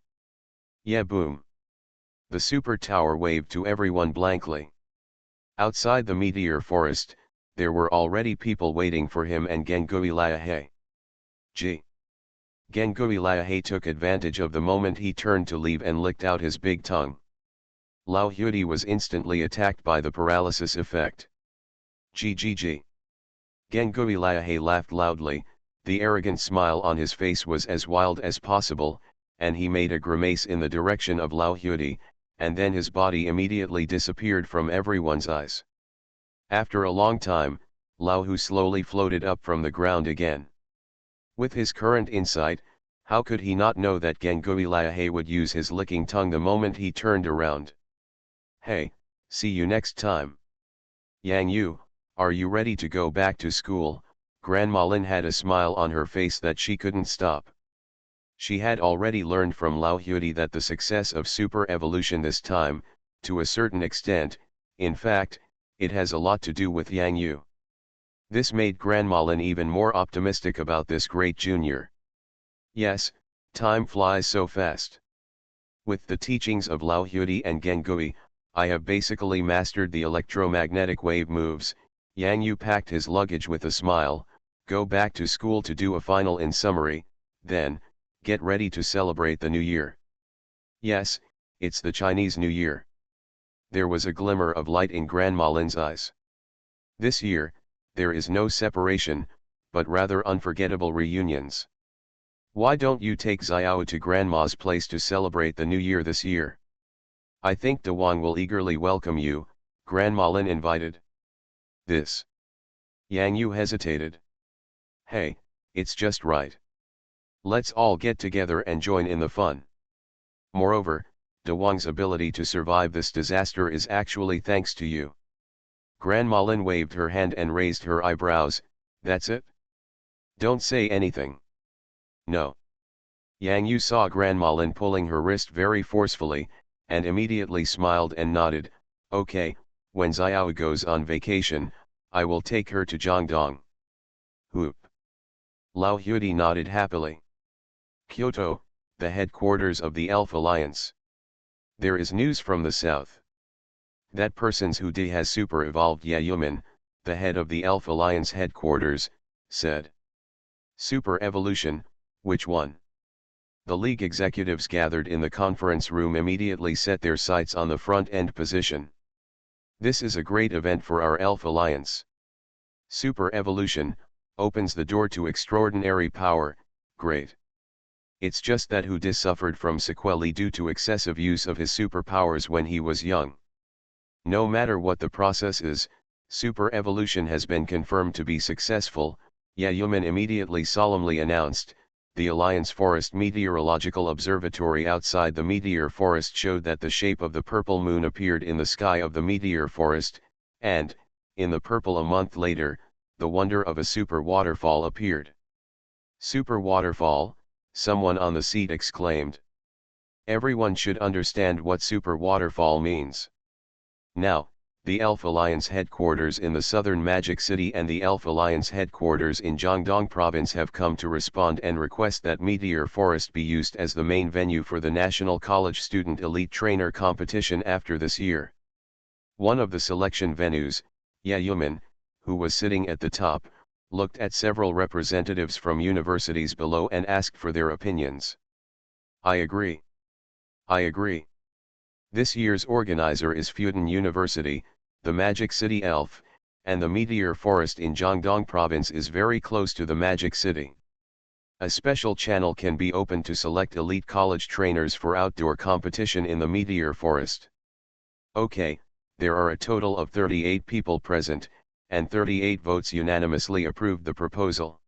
Yeah, boom. The Super Tower waved to everyone blankly. Outside the meteor forest, there were already people waiting for him and Gengui Laohe. Gengui Laohe took advantage of the moment he turned to leave and licked out his big tongue. Lao Hudi was instantly attacked by the paralysis effect. Gengui Laohe laughed loudly, the arrogant smile on his face was as wild as possible, and he made a grimace in the direction of Lao Hudi, and then his body immediately disappeared from everyone's eyes. After a long time, Lao Hu slowly floated up from the ground again. With his current insight, how could he not know that Gengui Laohe would use his licking tongue the moment he turned around? Hey, see you next time. Yang Yu, are you ready to go back to school? Grandma Lin had a smile on her face that she couldn't stop. She had already learned from Lao Hudi that the success of super evolution this time, to a certain extent, in fact, it has a lot to do with Yang Yu. This made Grandma Lin even more optimistic about this great junior. Yes, time flies so fast. With the teachings of Lao Hudi and Gengui, I have basically mastered the electromagnetic wave moves. Yang Yu packed his luggage with a smile, go back to school to do a final in summary, then, get ready to celebrate the New Year. Yes, it's the Chinese New Year. There was a glimmer of light in Grandma Lin's eyes. This year, there is no separation, but rather unforgettable reunions. Why don't you take Xiao to Grandma's place to celebrate the New Year this year? I think De Wang will eagerly welcome you, Grandma Lin invited. This. Yang Yu hesitated. Hey, it's just right. Let's all get together and join in the fun. Moreover, De Wang's ability to survive this disaster is actually thanks to you. Grandma Lin waved her hand and raised her eyebrows. That's it? Don't say anything. No. Yang Yu saw Grandma Lin pulling her wrist very forcefully, and immediately smiled and nodded. Okay, when Xiao goes on vacation, I will take her to Jiangdong. Whoop. Lao Hudi nodded happily. Kyoto, the headquarters of the Elf Alliance. There is news from the south. That person's Hudi has super evolved. Yayuman, the head of the Elf Alliance headquarters, said. Super evolution, which one? The League executives gathered in the conference room immediately set their sights on the front end position. This is a great event for our Elf Alliance. Super evolution opens the door to extraordinary power. Great. It's just that Hudi suffered from sequelae due to excessive use of his superpowers when he was young. No matter what the process is, super evolution has been confirmed to be successful. Yayuman immediately solemnly announced. The Alliance Forest Meteorological Observatory outside the meteor forest showed that the shape of the purple moon appeared in the sky of the meteor forest, and, in the purple a month later, the wonder of a super waterfall appeared. Super waterfall, someone on the seat exclaimed. Everyone should understand what super waterfall means. Now, The Elf Alliance headquarters in the southern Magic City and the Elf Alliance headquarters in Jiangdong Province have come to respond and request that Meteor Forest be used as the main venue for the National College Student Elite Trainer competition after this year. One of the selection venues, Yayuman, who was sitting at the top, looked at several representatives from universities below and asked for their opinions. I agree. I agree. This year's organizer is Fudan University, the Magic City Elf, and the Meteor Forest in Jiangdong Province is very close to the Magic City. A special channel can be opened to select elite college trainers for outdoor competition in the Meteor Forest. Okay, there are a total of 38 people present, and 38 votes unanimously approved the proposal.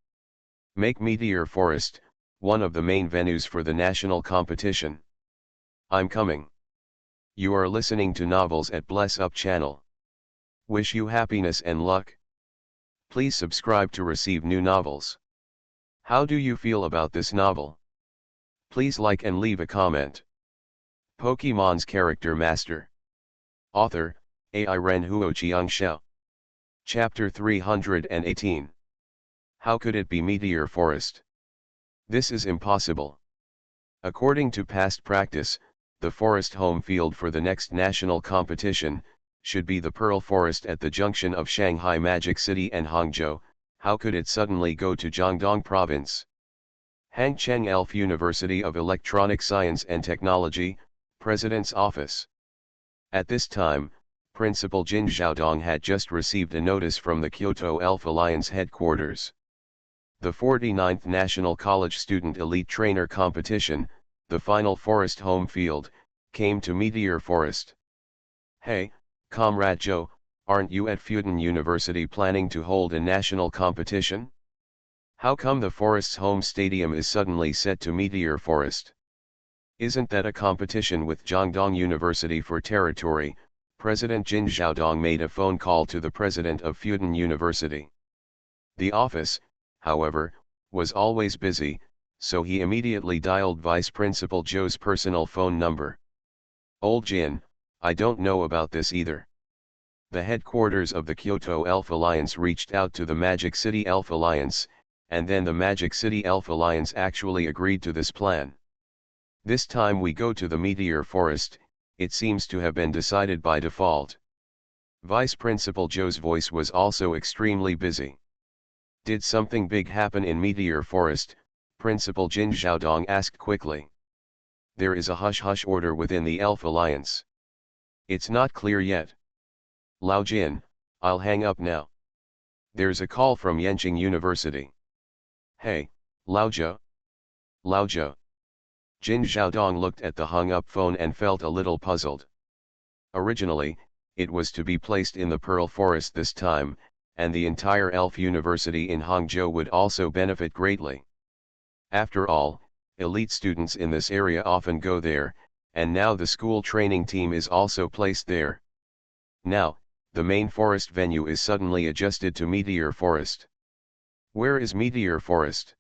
Make Meteor Forest one of the main venues for the national competition. I'm coming. You are listening to Novels at Bless Up channel. Wish you happiness and luck. Please subscribe to receive new novels. How do you feel about this novel? Please like and leave a comment. Pokemon's Character Master. Author, AI Ren Huo Xiangxiao. Chapter 318. How could it be Meteor Forest? This is impossible. According to past practice, the forest home field for the next national competition should be the Pearl Forest at the junction of Shanghai Magic City and Hangzhou. How could it suddenly go to Jiangdong Province? Hangcheng Elf University of Electronic Science and Technology, President's Office. At this time, Principal Jin Xiaodong had just received a notice from the Kyoto Elf Alliance headquarters. The 49th National College Student Elite Trainer Competition, the final forest home field, came to Meteor Forest. Hey, Comrade Joe, aren't you at Fudan University planning to hold a national competition? How come the forest's home stadium is suddenly set to Meteor Forest? Isn't that a competition with Jiangdong University for territory? President Jin Xiaodong made a phone call to the president of Fudan University. The office, however, was always busy, so he immediately dialed Vice Principal Zhou's personal phone number. Old Jin, I don't know about this either. The headquarters of the Kyoto Elf Alliance reached out to the Magic City Elf Alliance, and then the Magic City Elf Alliance actually agreed to this plan. This time we go to the Meteor Forest, it seems to have been decided by default. Vice Principal Zhou's voice was also extremely busy. Did something big happen in Meteor Forest? Principal Jin Xiaodong asked quickly. There is a hush-hush order within the Elf Alliance. It's not clear yet. Lao Jin, I'll hang up now. There's a call from Yenching University. Hey, Lao Zhou. Lao Zhou. Jin Xiaodong looked at the hung-up phone and felt a little puzzled. Originally, it was to be placed in the Pearl Forest this time, and the entire Elf University in Hangzhou would also benefit greatly. After all, elite students in this area often go there, and now the school training team is also placed there. Now, the main forest venue is suddenly adjusted to Meteor Forest. Where is Meteor Forest?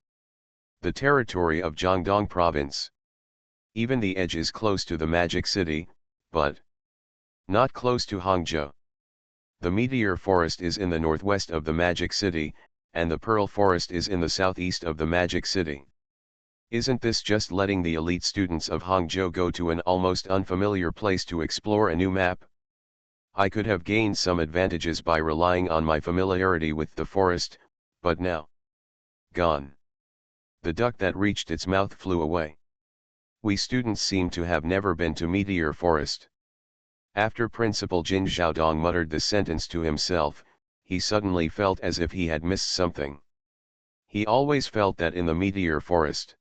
The territory of Jiangdong Province. Even the edge is close to the Magic City, but not close to Hangzhou. The Meteor Forest is in the northwest of the Magic City, and the Pearl Forest is in the southeast of the Magic City. Isn't this just letting the elite students of Hangzhou go to an almost unfamiliar place to explore a new map? I could have gained some advantages by relying on my familiarity with the forest, but now, gone. The duck that reached its mouth flew away. We students seem to have never been to Meteor Forest. After Principal Jin Xiaodong muttered this sentence to himself, he suddenly felt as if he had missed something. He always felt that in the Meteor Forest.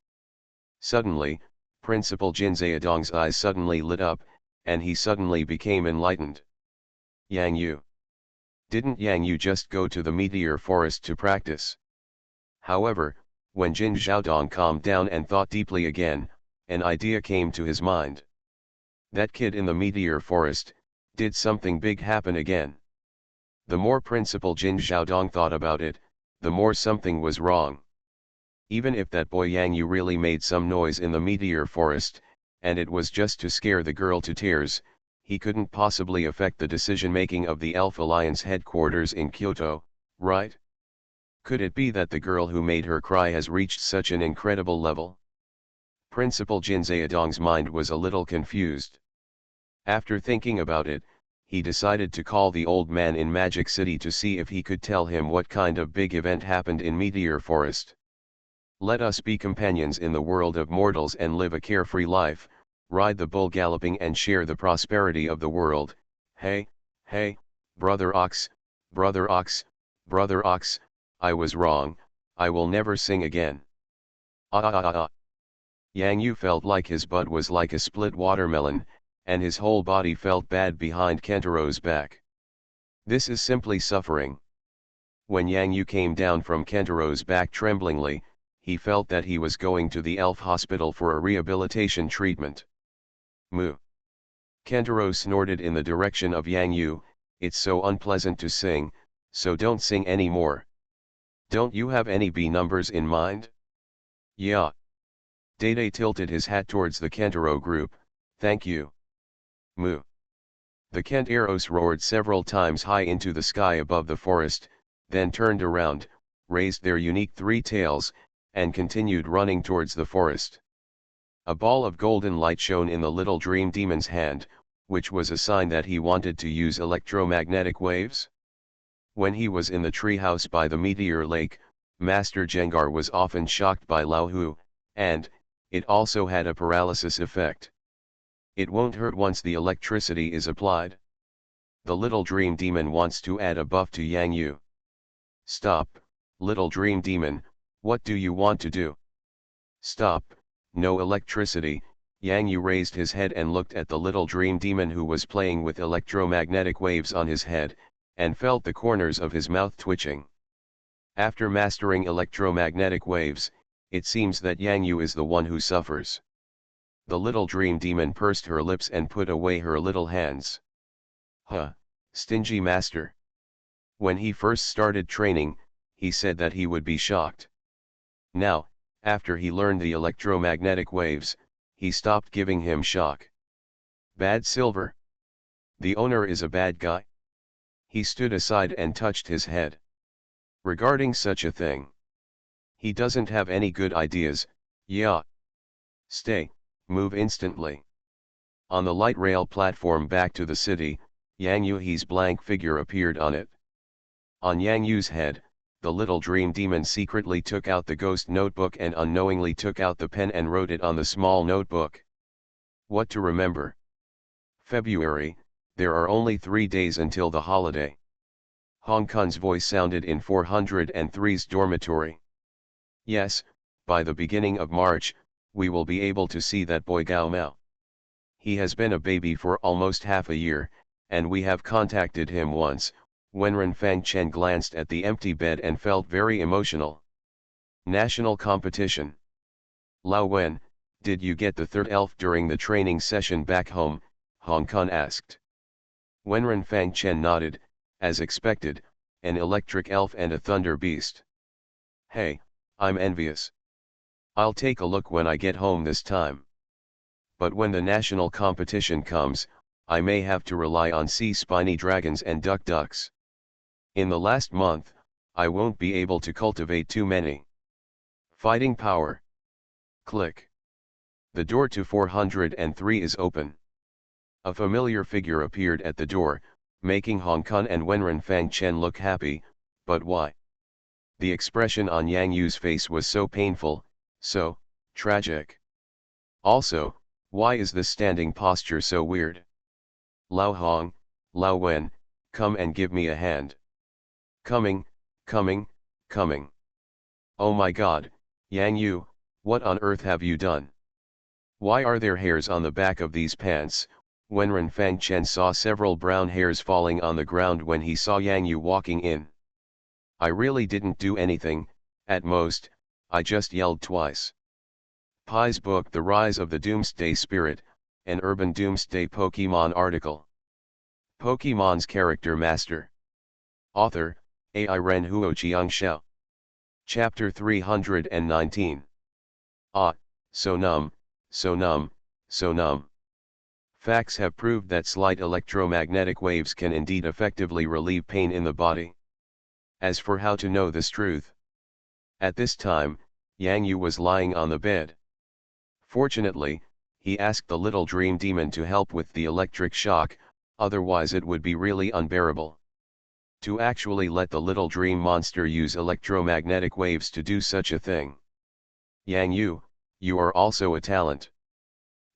Suddenly, Principal Jin Xiaodong's eyes suddenly lit up, and he suddenly became enlightened. Yang Yu. Didn't Yang Yu just go to the Meteor Forest to practice? However, when Jin Xiaodong calmed down and thought deeply again, an idea came to his mind. That kid in the Meteor Forest, did something big happen again? The more Principal Jin Xiaodong thought about it, the more something was wrong. Even if that boy Yang Yu really made some noise in the Meteor Forest, and it was just to scare the girl to tears, he couldn't possibly affect the decision-making of the Elf Alliance headquarters in Kyoto, right? Could it be that the girl who made her cry has reached such an incredible level? Principal Jin Zedong's mind was a little confused. After thinking about it, he decided to call the old man in Magic City to see if he could tell him what kind of big event happened in Meteor Forest. Let us be companions in the world of mortals and live a carefree life, ride the bull galloping and share the prosperity of the world. Hey, hey, brother ox, brother ox, brother ox, I was wrong, I will never sing again. Ah ah ah ah. Yang Yu felt like his butt was like a split watermelon, and his whole body felt bad behind Kentaro's back. This is simply suffering. When Yang Yu came down from Kentaro's back tremblingly, he felt that he was going to the elf hospital for a rehabilitation treatment. Moo. Kentaro snorted in the direction of Yang Yu, it's so unpleasant to sing, so don't sing anymore. Don't you have any B numbers in mind? Yeah. Dede tilted his hat towards the Kentaro group, thank you. Moo. The Kentaros roared several times high into the sky above the forest, then turned around, raised their unique three tails, and continued running towards the forest. A ball of golden light shone in the little dream demon's hand, which was a sign that he wanted to use electromagnetic waves. When he was in the treehouse by the meteor lake, Master Jengar was often shocked by Lao Hu, and it also had a paralysis effect. It won't hurt once the electricity is applied. The little dream demon wants to add a buff to Yang Yu. Stop, little dream demon, what do you want to do? Stop, no electricity. Yang Yu raised his head and looked at the little dream demon who was playing with electromagnetic waves on his head, and felt the corners of his mouth twitching. After mastering electromagnetic waves, it seems that Yang Yu is the one who suffers. The little dream demon pursed her lips and put away her little hands. Huh, stingy master. When he first started training, he said that he would be shocked. Now, after he learned the electromagnetic waves, he stopped giving him shock. Bad Silver. The owner is a bad guy. He stood aside and touched his head. Regarding such a thing, he doesn't have any good ideas, yeah. Stay, move instantly. On the light rail platform back to the city, Yang Yu's blank figure appeared on it. On Yang Yu's head, the little dream demon secretly took out the ghost notebook and unknowingly took out the pen and wrote it on the small notebook. What to remember? February, there are only 3 days until the holiday. Hong Kong's voice sounded in 403's dormitory. Yes, by the beginning of March, we will be able to see that boy Gao Mao. He has been a baby for almost half a year, and we have contacted him once. Wenren Fang Chen glanced at the empty bed and felt very emotional. National competition. Lao Wen, did you get the third elf during the training session back home? Hong Kong asked. Wenren Fang Chen nodded, as expected, an electric elf and a thunder beast. Hey, I'm envious. I'll take a look when I get home this time. But when the national competition comes, I may have to rely on sea spiny dragons and ducks. In the last month, I won't be able to cultivate too many. Fighting power. Click. The door to 403 is open. A familiar figure appeared at the door, making Hong Kong and Wenren Fang Chen look happy, but why? The expression on Yang Yu's face was so painful, so tragic. Also, why is this standing posture so weird? Lao Hong, Lao Wen, come and give me a hand. Coming, coming, coming. Oh my god, Yang Yu, what on earth have you done? Why are there hairs on the back of these pants? Wenren Fang Chen saw several brown hairs falling on the ground when he saw Yang Yu walking in. I really didn't do anything, at most, I just yelled twice. Pai's book The Rise of the Doomsday Spirit, an Urban Doomsday Pokemon article. Pokemon's Character Master. Author, AI Ren Huo Xiangxiao. Chapter 319. Ah, so numb, so numb, so numb. Facts have proved that slight electromagnetic waves can indeed effectively relieve pain in the body. As for how to know this truth, at this time, Yang Yu was lying on the bed. Fortunately, he asked the little dream demon to help with the electric shock, otherwise it would be really unbearable. To actually let the little dream monster use electromagnetic waves to do such a thing. Yang Yu, you are also a talent.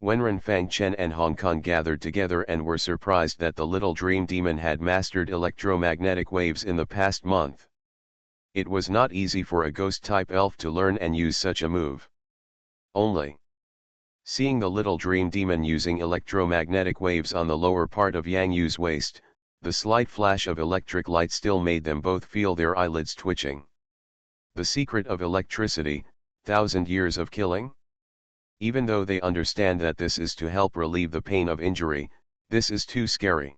Wenren Fang Chen and Hong Kong gathered together and were surprised that the little dream demon had mastered electromagnetic waves in the past month. It was not easy for a ghost-type elf to learn and use such a move. Only seeing the little dream demon using electromagnetic waves on the lower part of Yang Yu's waist, the slight flash of electric light still made them both feel their eyelids twitching. The secret of electricity, 1,000 years of killing? Even though they understand that this is to help relieve the pain of injury, this is too scary.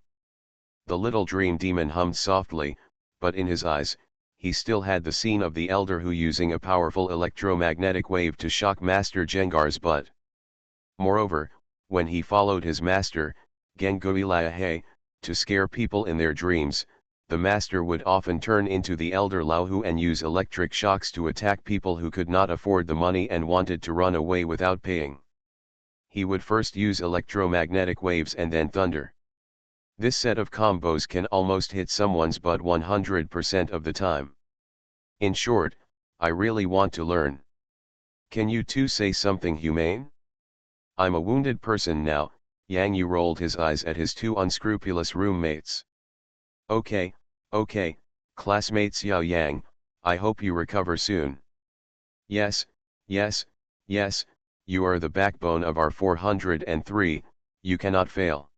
The little dream demon hummed softly, but in his eyes, he still had the scene of the elder who using a powerful electromagnetic wave to shock Master Jengar's butt. Moreover, when he followed his master, Gengui Liahe, to scare people in their dreams, the master would often turn into the elder Lao Hu and use electric shocks to attack people who could not afford the money and wanted to run away without paying. He would first use electromagnetic waves and then thunder. This set of combos can almost hit someone's butt 100% of the time. In short, I really want to learn. Can you two say something humane? I'm a wounded person now. Yang Yu rolled his eyes at his two unscrupulous roommates. Okay, classmate Xiao Yang, I hope you recover soon. Yes, you are the backbone of our 403, you cannot fail.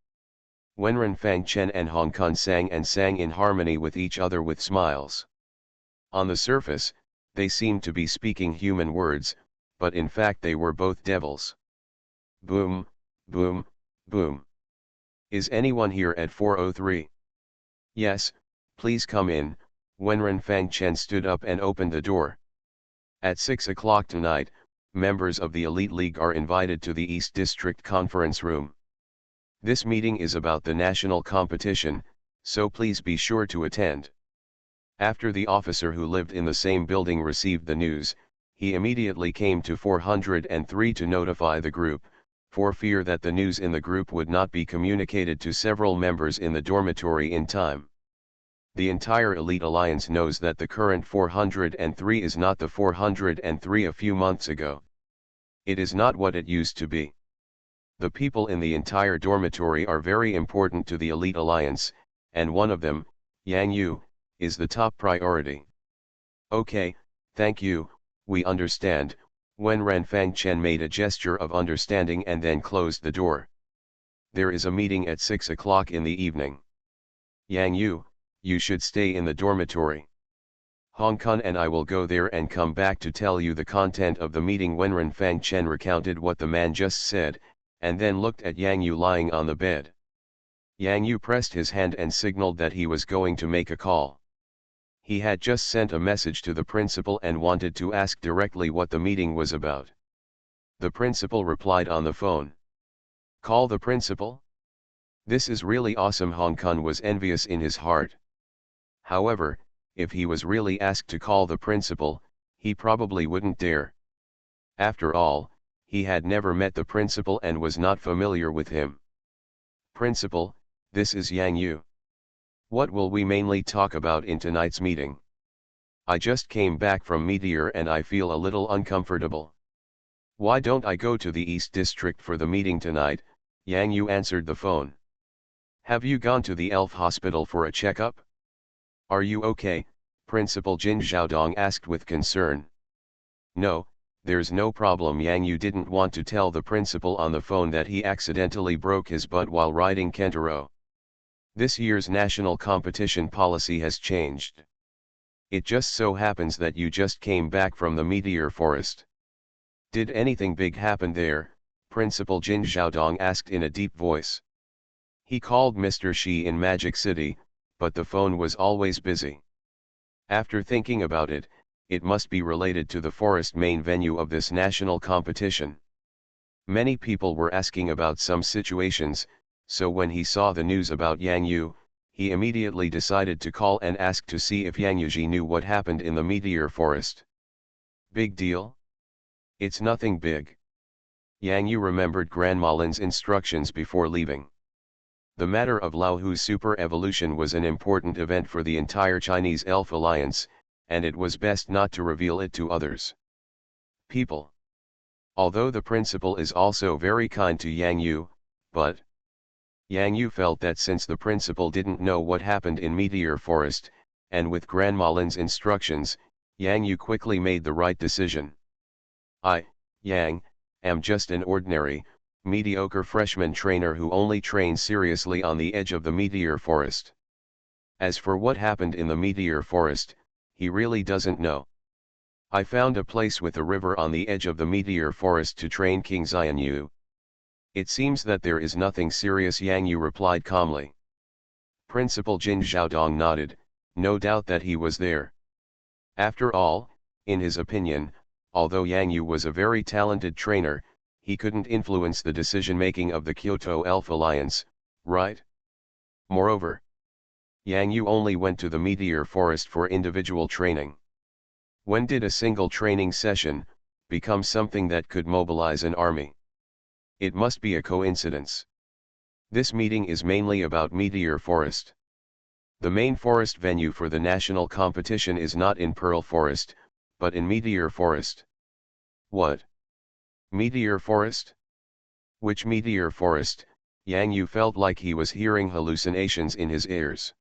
Wenren Fang Chen and Hong Kong sang in harmony with each other with smiles. On the surface, they seemed to be speaking human words, but in fact they were both devils. Boom, boom, boom. Is anyone here at 403? Yes, please come in. Wenren Fang Chen stood up and opened the door. At 6 o'clock tonight, members of the Elite League are invited to the East District Conference Room. This meeting is about the national competition, so please be sure to attend. After the officer who lived in the same building received the news, he immediately came to 403 to notify the group, for fear that the news in the group would not be communicated to several members in the dormitory in time. The entire Elite Alliance knows that the current 403 is not the 403 a few months ago. It is not what it used to be. The people in the entire dormitory are very important to the Elite Alliance, and one of them, Yang Yu, is the top priority. Okay, thank you, we understand. Wenren Fang Chen made a gesture of understanding and then closed the door. There is a meeting at 6 o'clock in the evening. Yang Yu, you should stay in the dormitory. Hong Kong and I will go there and come back to tell you the content of the meeting. Wenren Fang Chen recounted what the man just said, and then looked at Yang Yu lying on the bed. Yang Yu pressed his hand and signaled that he was going to make a call. He had just sent a message to the principal and wanted to ask directly what the meeting was about. The principal replied on the phone. Call the principal? This is really awesome. Hong Kong was envious in his heart. However, if he was really asked to call the principal, he probably wouldn't dare. After all, he had never met the principal and was not familiar with him. Principal, this is Yang Yu. What will we mainly talk about in tonight's meeting? I just came back from Meteor and I feel a little uncomfortable. Why don't I go to the East District for the meeting tonight? Yang Yu answered the phone. Have you gone to the elf hospital for a checkup? Are you okay? Principal Jin Xiaodong asked with concern. No, there's no problem. Yang Yu didn't want to tell the principal on the phone that he accidentally broke his butt while riding Kentaro. This year's national competition policy has changed. It just so happens that you just came back from the Meteor Forest. Did anything big happen there? Principal Jin Xiaodong asked in a deep voice. He called Mr. Shi in Magic City, but the phone was always busy. After thinking about it, it must be related to the forest main venue of this national competition. Many people were asking about some situations, So when he saw the news about Yang Yu, he immediately decided to call and ask to see if Yang Yuji knew what happened in the meteor forest. Big deal? It's nothing big. Yang Yu remembered Grandma Lin's instructions before leaving. The matter of Lao Hu's super evolution was an important event for the entire Chinese Elf Alliance, and it was best not to reveal it to others. People. Although the principal is also very kind to Yang Yu, but Yang Yu felt that since the principal didn't know what happened in Meteor Forest, and with Grandma Lin's instructions, Yang Yu quickly made the right decision. I, Yang, am just an ordinary, mediocre freshman trainer who only trains seriously on the edge of the Meteor Forest. As for what happened in the Meteor Forest, he really doesn't know. I found a place with a river on the edge of the Meteor Forest to train King Xian Yu. It seems that there is nothing serious, Yang Yu replied calmly. Principal Jin Xiaodong nodded, no doubt that he was there. After all, in his opinion, although Yang Yu was a very talented trainer, he couldn't influence the decision-making of the Kyoto Elf Alliance, right? Moreover, Yang Yu only went to the Meteor Forest for individual training. When did a single training session become something that could mobilize an army? It must be a coincidence. This meeting is mainly about Meteor Forest. The main forest venue for the national competition is not in Pearl Forest, but in Meteor Forest. What? Meteor Forest? Which Meteor Forest? Yang Yu felt like he was hearing hallucinations in his ears.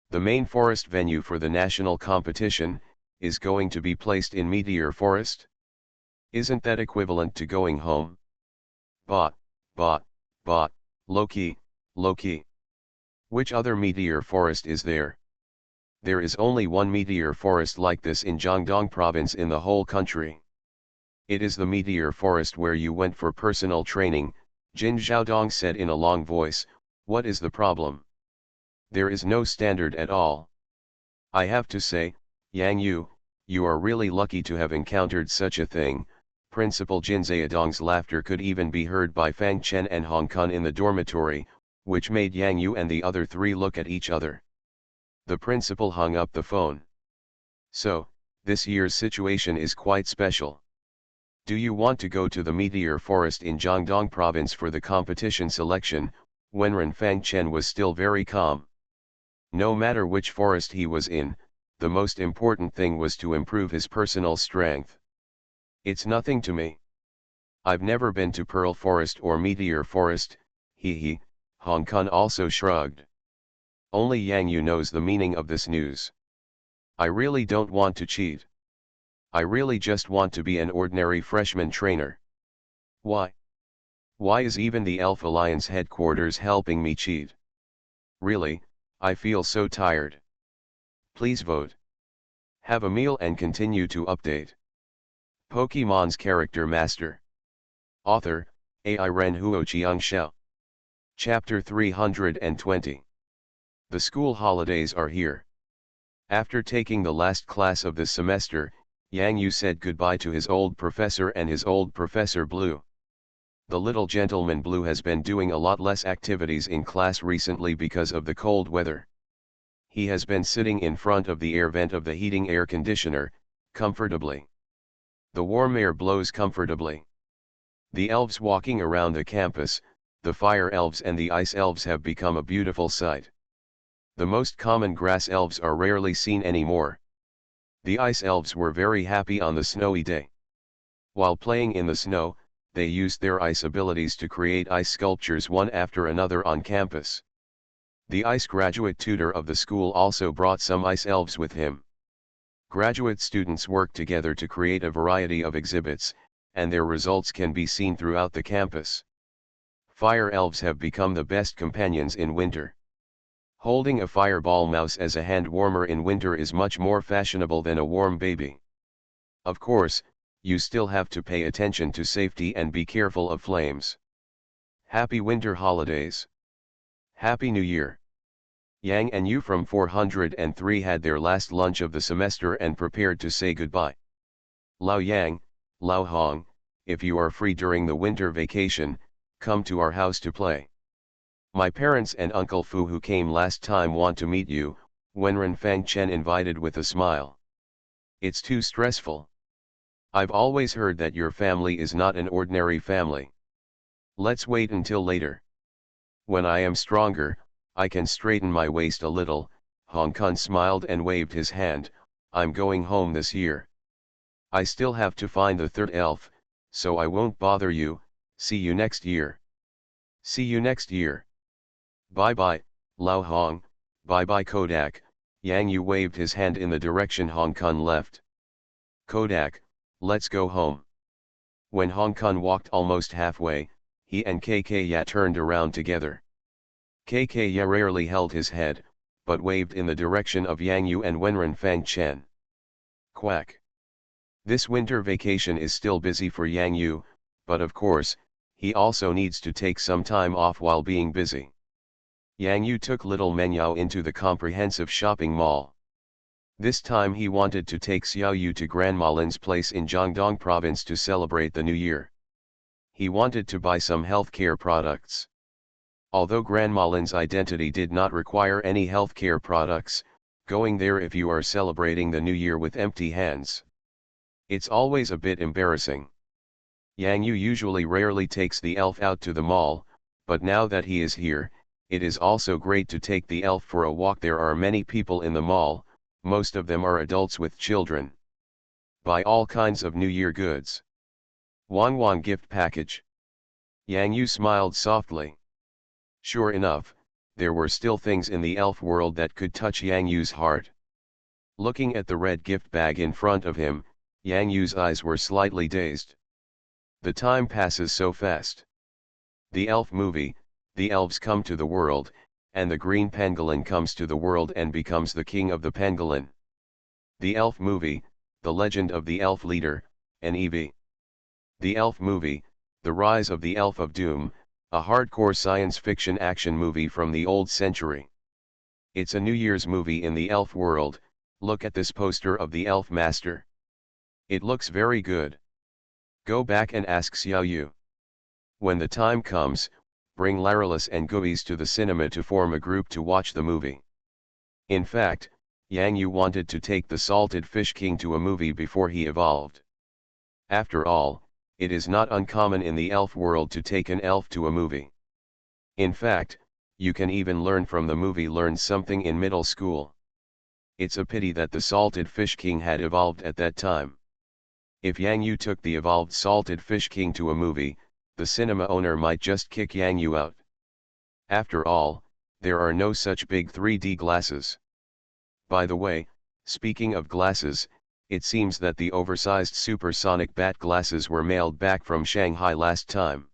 The main forest venue for the national competition is going to be placed in Meteor Forest? Isn't that equivalent to going home? Bot, low-key. Which other Meteor Forest is there? There is only one Meteor Forest like this in Jiangdong Province in the whole country. It is the Meteor Forest where you went for personal training, Jin Xiaodong said in a long voice. What is the problem? There is no standard at all. I have to say, Yang Yu, you are really lucky to have encountered such a thing. Principal Jin Xiaodong's laughter could even be heard by Fang Chen and Hong Kun in the dormitory, which made Yang Yu and the other three look at each other. The principal hung up the phone. So, this year's situation is quite special. Do you want to go to the Meteor Forest in Jiangdong Province for the competition selection? Wenren Fang Chen was still very calm. No matter which forest he was in, the most important thing was to improve his personal strength. It's nothing to me. I've never been to Pearl Forest or Meteor Forest, he, Hong Kong also shrugged. Only Yang Yu knows the meaning of this news. I really don't want to cheat. I really just want to be an ordinary freshman trainer. Why? Why is even the Elf Alliance headquarters helping me cheat? Really, I feel so tired. Please vote. Have a meal and continue to update. Pokemon's Character Master. Author, AI Ren Huoqiang Xiao. Chapter 320. The school holidays are here. After taking the last class of the semester, Yang Yu said goodbye to his old professor and his old Professor Blue. The little gentleman Blue has been doing a lot less activities in class recently because of the cold weather. He has been sitting in front of the air vent of the heating air conditioner, comfortably. The warm air blows comfortably. The elves walking around the campus, the fire elves and the ice elves have become a beautiful sight. The most common grass elves are rarely seen anymore. The ice elves were very happy on the snowy day. While playing in the snow, they used their ice abilities to create ice sculptures one after another on campus. The ice graduate tutor of the school also brought some ice elves with him. Graduate students work together to create a variety of exhibits, and their results can be seen throughout the campus. Fire elves have become the best companions in winter. Holding a fireball mouse as a hand warmer in winter is much more fashionable than a warm baby. Of course, you still have to pay attention to safety and be careful of flames. Happy winter holidays. Happy New Year. Yang and Yu from 403 had their last lunch of the semester and prepared to say goodbye. Lao Yang, Lao Hong, if you are free during the winter vacation, come to our house to play. My parents and Uncle Fu who came last time want to meet you, Wenren Fang Chen invited with a smile. It's too stressful. I've always heard that your family is not an ordinary family. Let's wait until later. When I am stronger, I can straighten my waist a little. Hong Kong smiled and waved his hand. I'm going home this year. I still have to find the third elf, so I won't bother you. See you next year. See you next year. Bye bye, Lao Hong. Bye bye Kodak. Yang Yu waved his hand in the direction Hong Kong left. Kodak, let's go home. When Hong Kong walked almost halfway, he and KK Ya turned around together. KK Ya rarely held his head, but waved in the direction of Yang Yu and Wenren Fang Chen. Quack. This winter vacation is still busy for Yang Yu, but of course, he also needs to take some time off while being busy. Yang Yu took little Menyao into the comprehensive shopping mall. This time he wanted to take Xiao Yu to Grandma Lin's place in Jiangdong province to celebrate the new year. He wanted to buy some healthcare products. Although Grandma Lin's identity did not require any healthcare products, going there if you are celebrating the new year with empty hands. It's always a bit embarrassing. Yang Yu usually rarely takes the elf out to the mall, but now that he is here, it is also great to take the elf for a walk. There are many people in the mall, most of them are adults with children. Buy all kinds of New Year goods. Wang gift package. Yang Yu smiled softly. Sure enough, there were still things in the elf world that could touch Yang Yu's heart. Looking at the red gift bag in front of him, Yang Yu's eyes were slightly dazed. The time passes so fast. The elf movie, the elves come to the world, and the green pangolin comes to the world and becomes the king of the pangolin. The elf movie, the legend of the elf leader, NEV. The elf movie, the rise of the elf of doom, a hardcore science fiction action movie from the old century. It's a New Year's movie in the elf world. Look at this poster of the elf master. It looks very good. Go back and ask Xiao Yu. When the time comes, bring Laralis and Guiz to the cinema to form a group to watch the movie. In fact, Yang Yu wanted to take the Salted Fish King to a movie before he evolved. After all, it is not uncommon in the elf world to take an elf to a movie. In fact, you can even learn from the movie, learn something in middle school. It's a pity that the Salted Fish King had evolved at that time. If Yang Yu took the evolved Salted Fish King to a movie, the cinema owner might just kick Yang Yu out. After all, there are no such big 3D glasses. By the way, speaking of glasses, it seems that the oversized supersonic bat glasses were mailed back from Shanghai last time.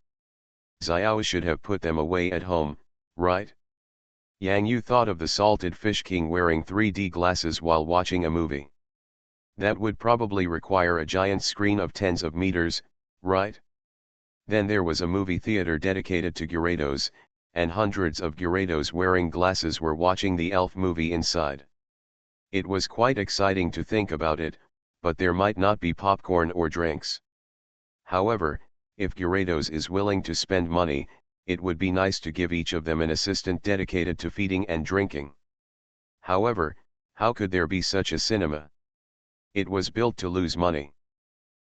Xiao should have put them away at home, right? Yang Yu thought of the Salted Fish King wearing 3D glasses while watching a movie. That would probably require a giant screen of tens of meters, right? Then there was a movie theater dedicated to Gyarados, and hundreds of Gyarados wearing glasses were watching the elf movie inside. It was quite exciting to think about it, but there might not be popcorn or drinks. However, if Gyarados is willing to spend money, it would be nice to give each of them an assistant dedicated to feeding and drinking. However, how could there be such a cinema? It was built to lose money.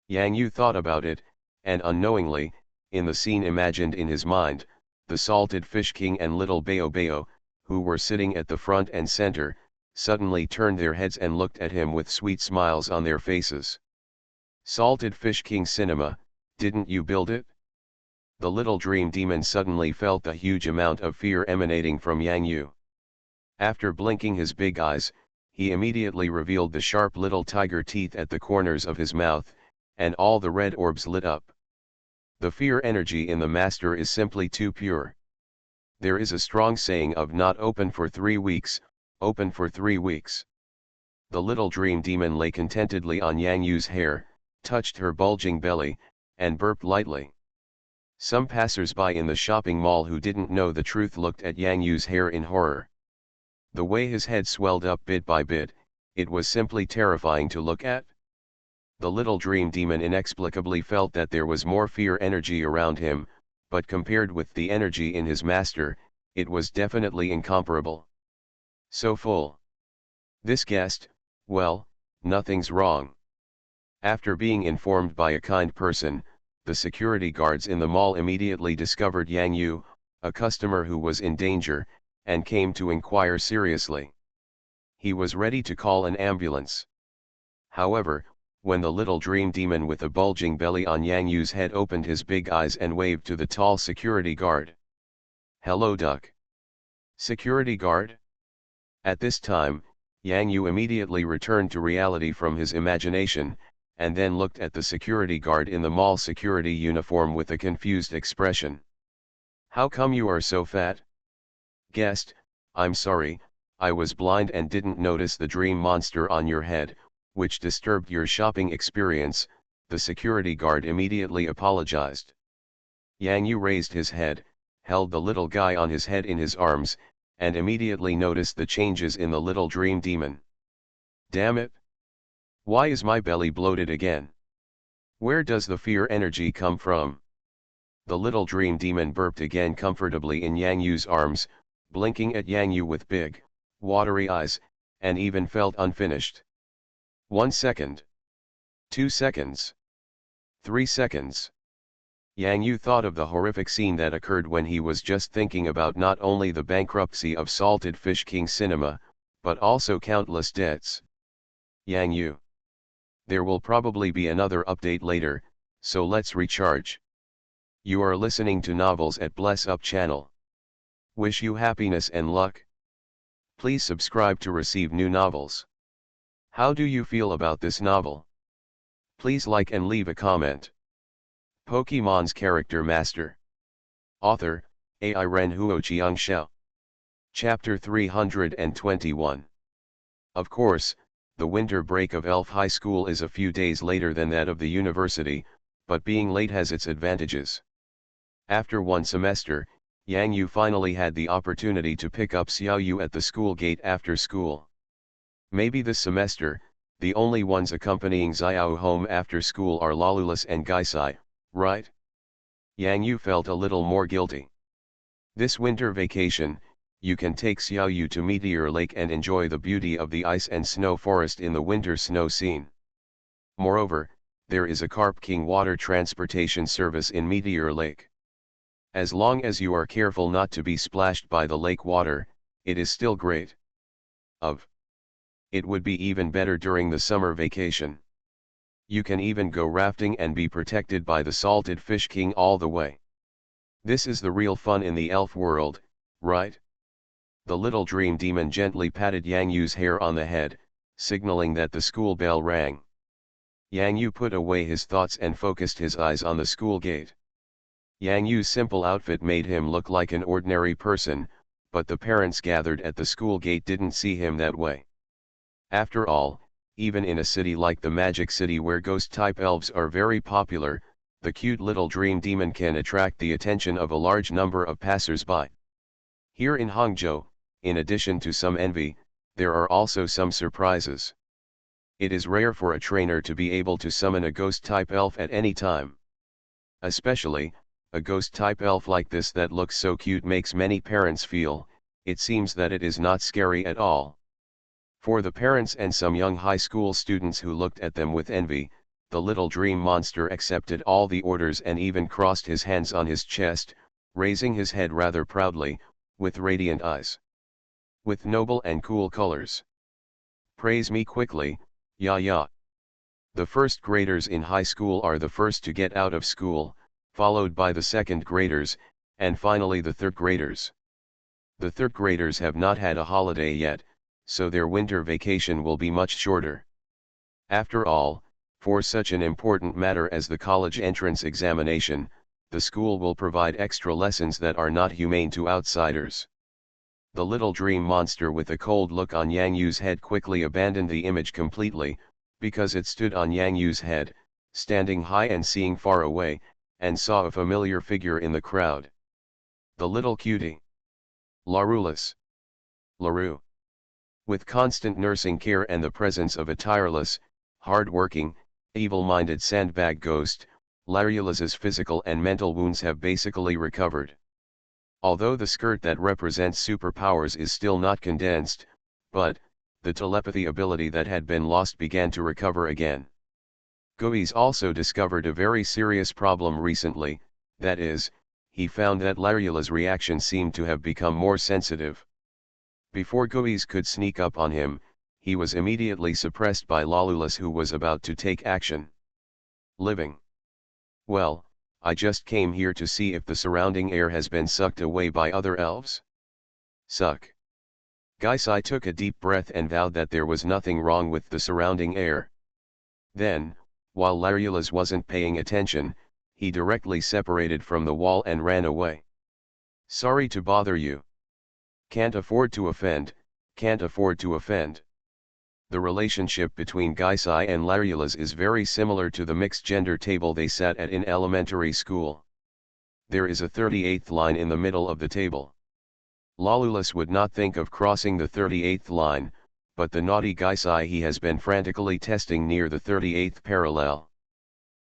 Yang Yu thought about it, and unknowingly, in the scene imagined in his mind, the Salted Fish King and little Bao, who were sitting at the front and center, suddenly turned their heads and looked at him with sweet smiles on their faces. Salted Fish King Cinema, didn't you build it? The little dream demon suddenly felt the huge amount of fear emanating from Yang Yu. After blinking his big eyes, he immediately revealed the sharp little tiger teeth at the corners of his mouth, and all the red orbs lit up. The fear energy in the master is simply too pure. There is a strong saying of not open for 3 weeks, open for 3 weeks. The little dream demon lay contentedly on Yang Yu's hair, touched her bulging belly, and burped lightly. Some passers-by in the shopping mall who didn't know the truth looked at Yang Yu's hair in horror. The way his head swelled up bit by bit, it was simply terrifying to look at. The little dream demon inexplicably felt that there was more fear energy around him, but compared with the energy in his master, it was definitely incomparable. So full. This guest, well, nothing's wrong. After being informed by a kind person, the security guards in the mall immediately discovered Yang Yu, a customer who was in danger, and came to inquire seriously. He was ready to call an ambulance. However, when the little dream demon with a bulging belly on Yang Yu's head opened his big eyes and waved to the tall security guard. "Hello, duck." "Security guard?" At this time, Yang Yu immediately returned to reality from his imagination, and then looked at the security guard in the mall security uniform with a confused expression. "How come you are so fat?" "Guest, I'm sorry, I was blind and didn't notice the dream monster on your head, which disturbed your shopping experience," the security guard immediately apologized. Yang Yu raised his head, held the little guy on his head in his arms, and immediately noticed the changes in the little dream demon. "Damn it! Why is my belly bloated again? Where does the fear energy come from?" The little dream demon burped again comfortably in Yang Yu's arms, blinking at Yang Yu with big, watery eyes, and even felt unfinished. 1 second. 2 seconds. 3 seconds. Yang Yu thought of the horrific scene that occurred when he was just thinking about not only the bankruptcy of Salted Fish King Cinema, but also countless debts. Yang Yu. There will probably be another update later, so let's recharge. You are listening to Novels at Bless Up channel. Wish you happiness and luck. Please subscribe to receive new novels. How do you feel about this novel? Please like and leave a comment. Pokemon's Character Master. Author, AI Ren Huoqiang Xiao. Chapter 321. Of course, the winter break of Elf High School is a few days later than that of the university, but being late has its advantages. After one semester, Yang Yu finally had the opportunity to pick up Xiao Yu at the school gate after school. Maybe this semester, the only ones accompanying Xiao home after school are Lalulus and Gaisai, right? Yang Yu felt a little more guilty. This winter vacation, you can take Xiao Yu to Meteor Lake and enjoy the beauty of the ice and snow forest in the winter snow scene. Moreover, there is a Carp King water transportation service in Meteor Lake. As long as you are careful not to be splashed by the lake water, it is still great. It would be even better during the summer vacation. You can even go rafting and be protected by the Salted Fish King all the way. This is the real fun in the elf world, right? The little dream demon gently patted Yang Yu's hair on the head, signaling that the school bell rang. Yang Yu put away his thoughts and focused his eyes on the school gate. Yang Yu's simple outfit made him look like an ordinary person, but the parents gathered at the school gate didn't see him that way. After all, even in a city like the Magic City where ghost-type elves are very popular, the cute little dream demon can attract the attention of a large number of passers-by. Here in Hangzhou, in addition to some envy, there are also some surprises. It is rare for a trainer to be able to summon a ghost-type elf at any time. Especially, a ghost-type elf like this that looks so cute makes many parents feel, it seems that it is not scary at all. For the parents and some young high school students who looked at them with envy, the little dream monster accepted all the orders and even crossed his hands on his chest, raising his head rather proudly, with radiant eyes. With noble and cool colors. Praise me quickly, ya. The first graders in high school are the first to get out of school, followed by the second graders, and finally the third graders. The third graders have not had a holiday yet, so their winter vacation will be much shorter. After all, for such an important matter as the college entrance examination, the school will provide extra lessons that are not humane to outsiders. The little dream monster with a cold look on Yang Yu's head quickly abandoned the image completely, because it stood on Yang Yu's head, standing high and seeing far away, and saw a familiar figure in the crowd. The little cutie. Larulus. LaRue. With constant nursing care and the presence of a tireless, hard-working, evil-minded sandbag ghost, Larulus's physical and mental wounds have basically recovered. Although the skirt that represents superpowers is still not condensed, but, the telepathy ability that had been lost began to recover again. Guiz also discovered a very serious problem recently, that is, he found that Larula's reaction seemed to have become more sensitive. Before Guiz could sneak up on him, he was immediately suppressed by Lalulus, who was about to take action. Living. Well, I just came here to see if the surrounding air has been sucked away by other elves. Suck. Gaisai took a deep breath and vowed that there was nothing wrong with the surrounding air. Then, while Larulus wasn't paying attention, he directly separated from the wall and ran away. Sorry to bother you. Can't afford to offend, can't afford to offend. The relationship between Gaisai and Larulus is very similar to the mixed gender table they sat at in elementary school. There is a 38th line in the middle of the table. Lalulus would not think of crossing the 38th line, but the naughty Gaisai he has been frantically testing near the 38th parallel.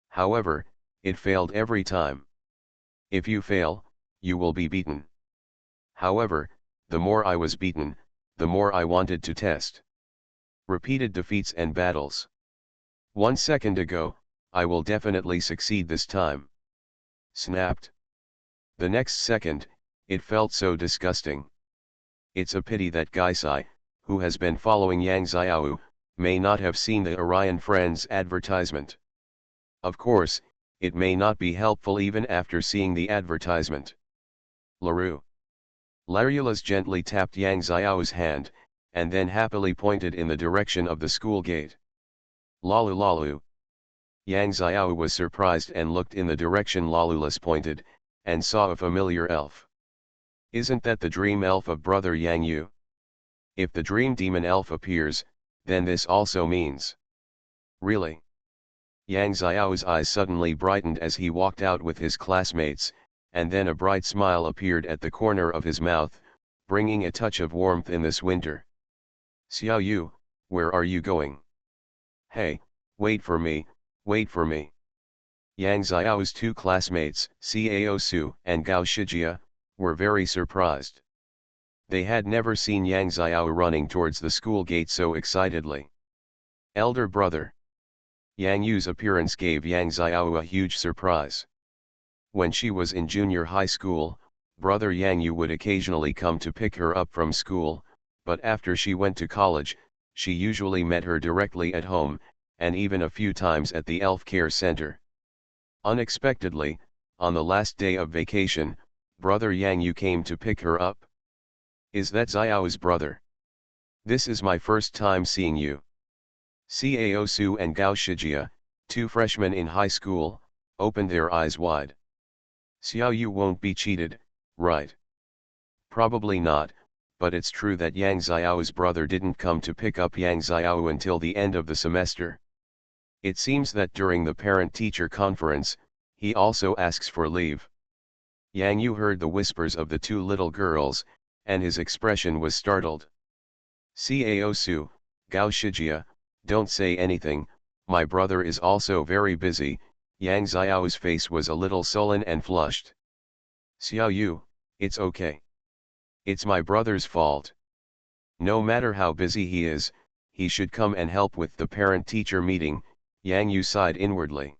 However, it failed every time. If you fail, you will be beaten. However, the more I was beaten, the more I wanted to test. Repeated defeats and battles. 1 second ago, I will definitely succeed this time. Snapped. The next second, it felt so disgusting. It's a pity that Gaisai, who has been following Yang Xiao, may not have seen the Orion Friends advertisement. Of course, it may not be helpful even after seeing the advertisement. LaRue. Larulus gently tapped Yang Xiao's hand, and then happily pointed in the direction of the school gate. Lalu Lalu. Yang Xiao was surprised and looked in the direction Lalulus pointed, and saw a familiar elf. Isn't that the dream elf of Brother Yang Yu? If the dream demon elf appears, then this also means. Really? Yang Xiao's eyes suddenly brightened as he walked out with his classmates, and then a bright smile appeared at the corner of his mouth, bringing a touch of warmth in this winter. Xiao Yu, where are you going? Hey, wait for me, wait for me. Yang Xiao's two classmates, Cao Su and Gao Shijia, were very surprised. They had never seen Yang Xiao running towards the school gate so excitedly. Elder brother. Yang Yu's appearance gave Yang Xiao a huge surprise. When she was in junior high school, brother Yang Yu would occasionally come to pick her up from school, but after she went to college, she usually met her directly at home, and even a few times at the Elf Care Center. Unexpectedly, on the last day of vacation, brother Yang Yu came to pick her up. Is that Xiao's brother? This is my first time seeing you. Cao Su and Gao Shijia, two freshmen in high school, opened their eyes wide. Xiao Yu won't be cheated, right? Probably not, but it's true that Yang Xiao's brother didn't come to pick up Yang Xiao until the end of the semester. It seems that during the parent-teacher conference, he also asks for leave. Yang Yu heard the whispers of the two little girls, and his expression was startled. Cao Su, Gao Shijia, don't say anything, my brother is also very busy. Yang Xiao's face was a little sullen and flushed. Xiao Yu, it's okay. It's my brother's fault. No matter how busy he is, he should come and help with the parent-teacher meeting, Yang Yu sighed inwardly.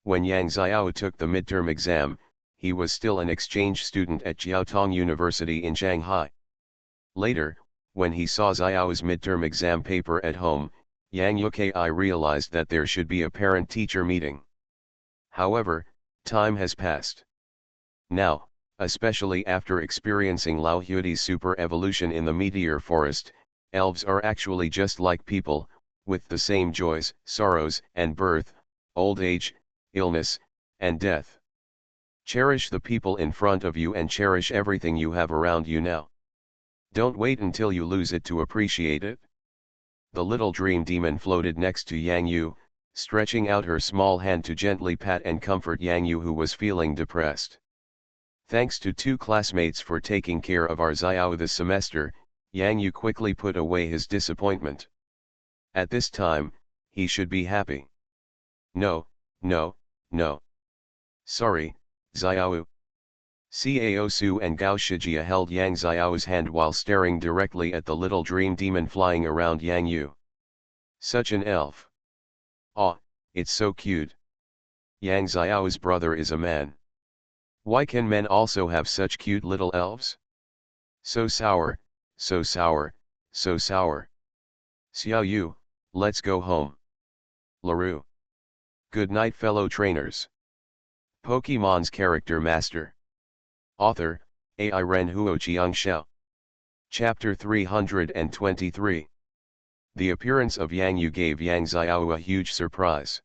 When Yang Xiao took the midterm exam, he was still an exchange student at Jiaotong University in Shanghai. Later, when he saw Xiao's midterm exam paper at home, Yang Yuki realized that there should be a parent-teacher meeting. However, time has passed. Now, especially after experiencing Lao Huidi's super evolution in the meteor forest, elves are actually just like people, with the same joys, sorrows, and birth, old age, illness, and death. Cherish the people in front of you and cherish everything you have around you now. Don't wait until you lose it to appreciate it. The little dream demon floated next to Yang Yu, stretching out her small hand to gently pat and comfort Yang Yu, who was feeling depressed. Thanks to two classmates for taking care of our Xiao this semester, Yang Yu quickly put away his disappointment. At this time, he should be happy. No, no, no. Sorry, Xiao. Cao Su and Gao Shijia held Yang Xiao's hand while staring directly at the little dream demon flying around Yang Yu. Such an elf. Aw, it's so cute. Yang Xiao's brother is a man. Why can men also have such cute little elves? So sour, so sour, so sour. Xiao Yu, let's go home. LaRue. Good night fellow trainers. Pokemon's Character Master. Author, AI Ren Huoqiang Xiao. Chapter 323. The appearance of Yang Yu gave Yang Xiao a huge surprise.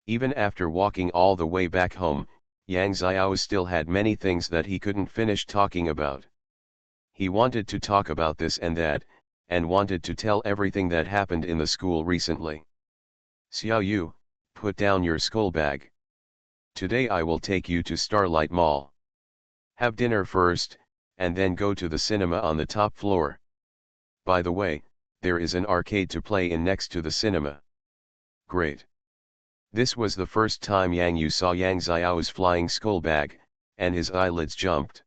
Even after walking all the way back home, Yang Xiao still had many things that he couldn't finish talking about. He wanted to talk about this and that, and wanted to tell everything that happened in the school recently. Xiao Yu, put down your school bag. Today I will take you to Starlight Mall. Have dinner first, and then go to the cinema on the top floor. By the way, there is an arcade to play in next to the cinema. Great. This was the first time Yang Yu saw Yang Xiao's flying skull bag, and his eyelids jumped.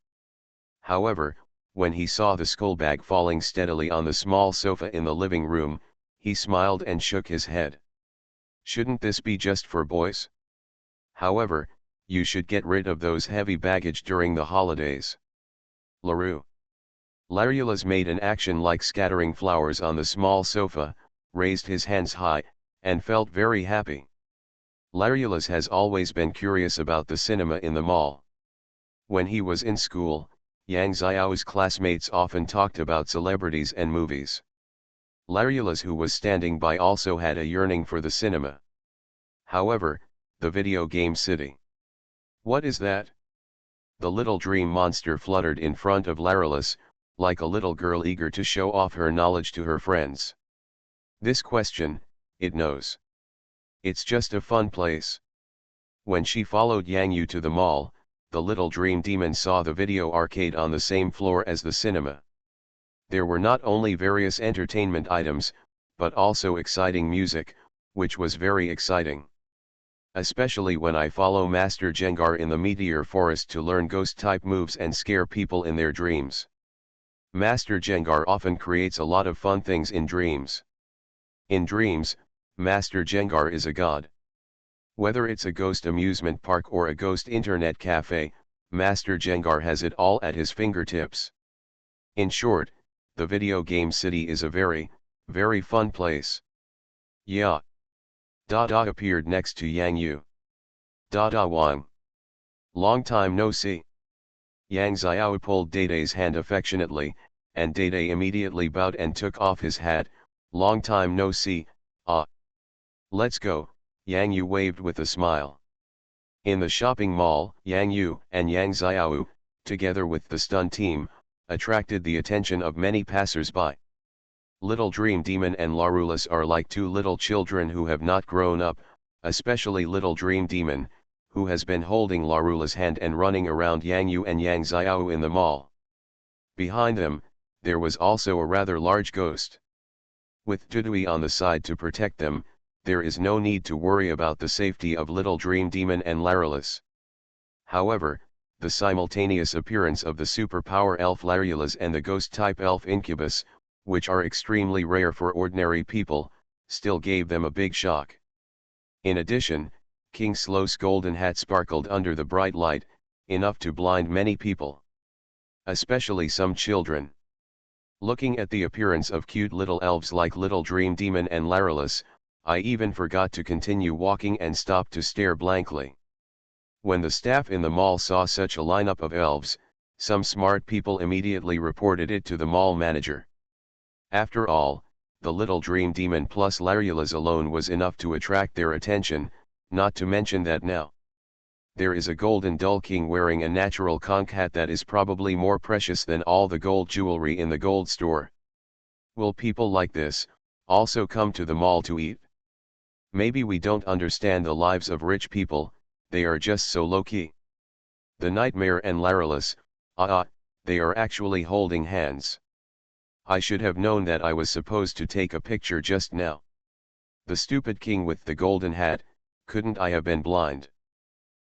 However, when he saw the skull bag falling steadily on the small sofa in the living room, he smiled and shook his head. Shouldn't this be just for boys? However, you should get rid of those heavy baggage during the holidays. LaRue. Larulus made an action like scattering flowers on the small sofa, raised his hands high, and felt very happy. Larulus has always been curious about the cinema in the mall. When he was in school, Yang Xiao's classmates often talked about celebrities and movies. Larulus, who was standing by, also had a yearning for the cinema. However, the video game city. What is that? The little dream monster fluttered in front of Larulus, like a little girl eager to show off her knowledge to her friends. This question, it knows. It's just a fun place. When she followed Yang Yu to the mall, the little dream demon saw the video arcade on the same floor as the cinema. There were not only various entertainment items, but also exciting music, which was very exciting. Especially when I follow Master Jengar in the Meteor Forest to learn ghost-type moves and scare people in their dreams. Master Jengar often creates a lot of fun things in dreams. In dreams, Master Jengar is a god. Whether it's a ghost amusement park or a ghost internet cafe, Master Jengar has it all at his fingertips. In short, the video game city is a very, very fun place. Yeah. Dada appeared next to Yang Yu. Dada Wang. Long time no see. Yang Xiao pulled Dade's hand affectionately, and Dade immediately bowed and took off his hat. Long time no see, ah. Let's go, Yang Yu waved with a smile. In the shopping mall, Yang Yu and Yang Xiao, together with the stun team, attracted the attention of many passers-by. Little Dream Demon and Larulus are like two little children who have not grown up, especially Little Dream Demon, who has been holding Larulus' hand and running around Yang Yu and Yang Xiao in the mall. Behind them, there was also a rather large ghost. With Dudui on the side to protect them, there is no need to worry about the safety of Little Dream Demon and Larulus. However, the simultaneous appearance of the superpower elf Larulus and the ghost-type elf Incubus, which are extremely rare for ordinary people, still gave them a big shock. In addition, King Slow's golden hat sparkled under the bright light, enough to blind many people. Especially some children. Looking at the appearance of cute little elves like Little Dream Demon and Larulus, I even forgot to continue walking and stopped to stare blankly. When the staff in the mall saw such a lineup of elves, some smart people immediately reported it to the mall manager. After all, the Little Dream Demon plus Larulus alone was enough to attract their attention, not to mention that now there is a golden dull king wearing a natural conch hat that is probably more precious than all the gold jewelry in the gold store. Will people like this also come to the mall to eat? Maybe we don't understand the lives of rich people, they are just so low-key. The Nightmare and Larulus, they are actually holding hands. I should have known that I was supposed to take a picture just now. The stupid king with the golden hat, couldn't I have been blind?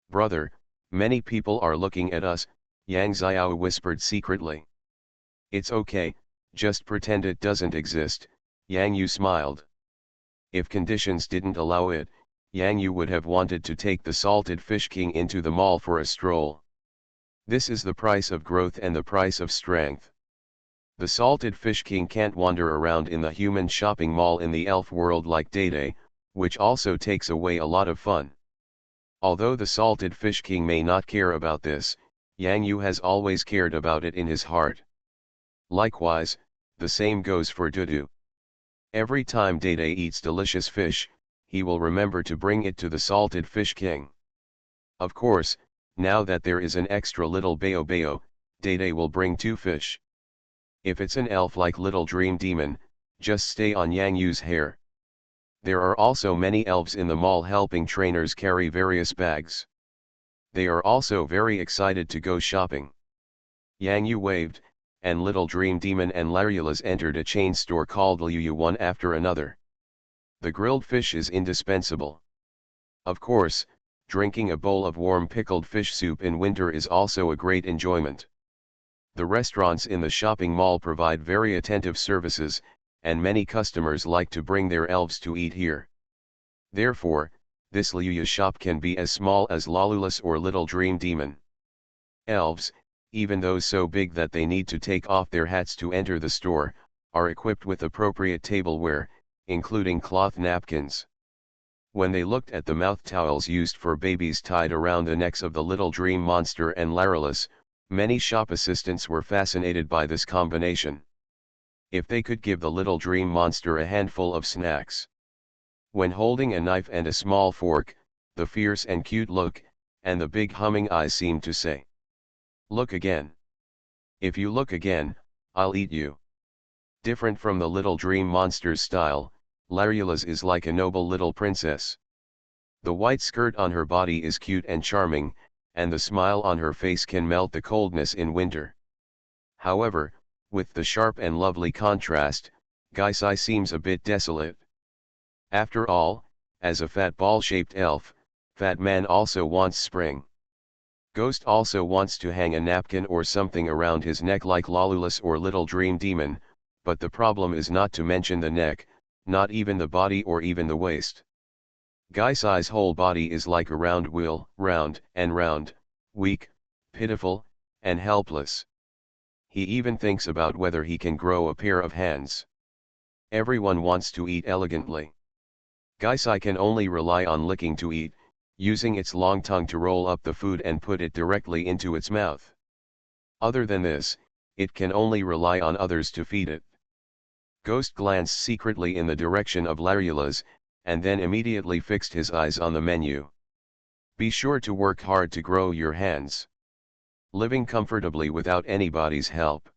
Brother, many people are looking at us, Yang Xiao whispered secretly. It's okay, just pretend it doesn't exist, Yang Yu smiled. If conditions didn't allow it, Yang Yu would have wanted to take the salted fish king into the mall for a stroll. This is the price of growth and the price of strength. The salted fish king can't wander around in the human shopping mall in the elf world like Day, which also takes away a lot of fun. Although the salted fish king may not care about this, Yang Yu has always cared about it in his heart. Likewise, the same goes for Dudu. Every time Day eats delicious fish, he will remember to bring it to the salted fish king. Of course, now that there is an extra little Bayo, Day will bring 2 fish. If it's an elf like Little Dream Demon, just stay on Yang Yu's hair. There are also many elves in the mall helping trainers carry various bags. They are also very excited to go shopping. Yang Yu waved, and Little Dream Demon and Larulus entered a chain store called Liu one after another. The grilled fish is indispensable. Of course, drinking a bowl of warm pickled fish soup in winter is also a great enjoyment. The restaurants in the shopping mall provide very attentive services, and many customers like to bring their elves to eat here. Therefore, this Liu shop can be as small as Larulus or Little Dream Demon. Elves, even those so big that they need to take off their hats to enter the store, are equipped with appropriate tableware, including cloth napkins. When they looked at the mouth towels used for babies tied around the necks of the Little Dream Monster and Larulus, many shop assistants were fascinated by this combination. If they could give the Little Dream Monster a handful of snacks. When holding a knife and a small fork, the fierce and cute look, and the big humming eyes seemed to say, "Look again. If you look again, I'll eat you." Different from the Little Dream Monster's style, Larulus is like a noble little princess. The white skirt on her body is cute and charming, and the smile on her face can melt the coldness in winter. However, with the sharp and lovely contrast, Gaisai seems a bit desolate. After all, as a fat ball-shaped elf, Fat Man also wants spring. Ghost also wants to hang a napkin or something around his neck like Larulus or Little Dream Demon, but the problem is not to mention the neck, not even the body or even the waist. Gaisai's whole body is like a round wheel, round and round, weak, pitiful, and helpless. He even thinks about whether he can grow a pair of hands. Everyone wants to eat elegantly. Gaisai can only rely on licking to eat, using its long tongue to roll up the food and put it directly into its mouth. Other than this, it can only rely on others to feed it. Ghost glanced secretly in the direction of Larulus, and then immediately fixed his eyes on the menu. Be sure to work hard to grow your hands. Living comfortably without anybody's help.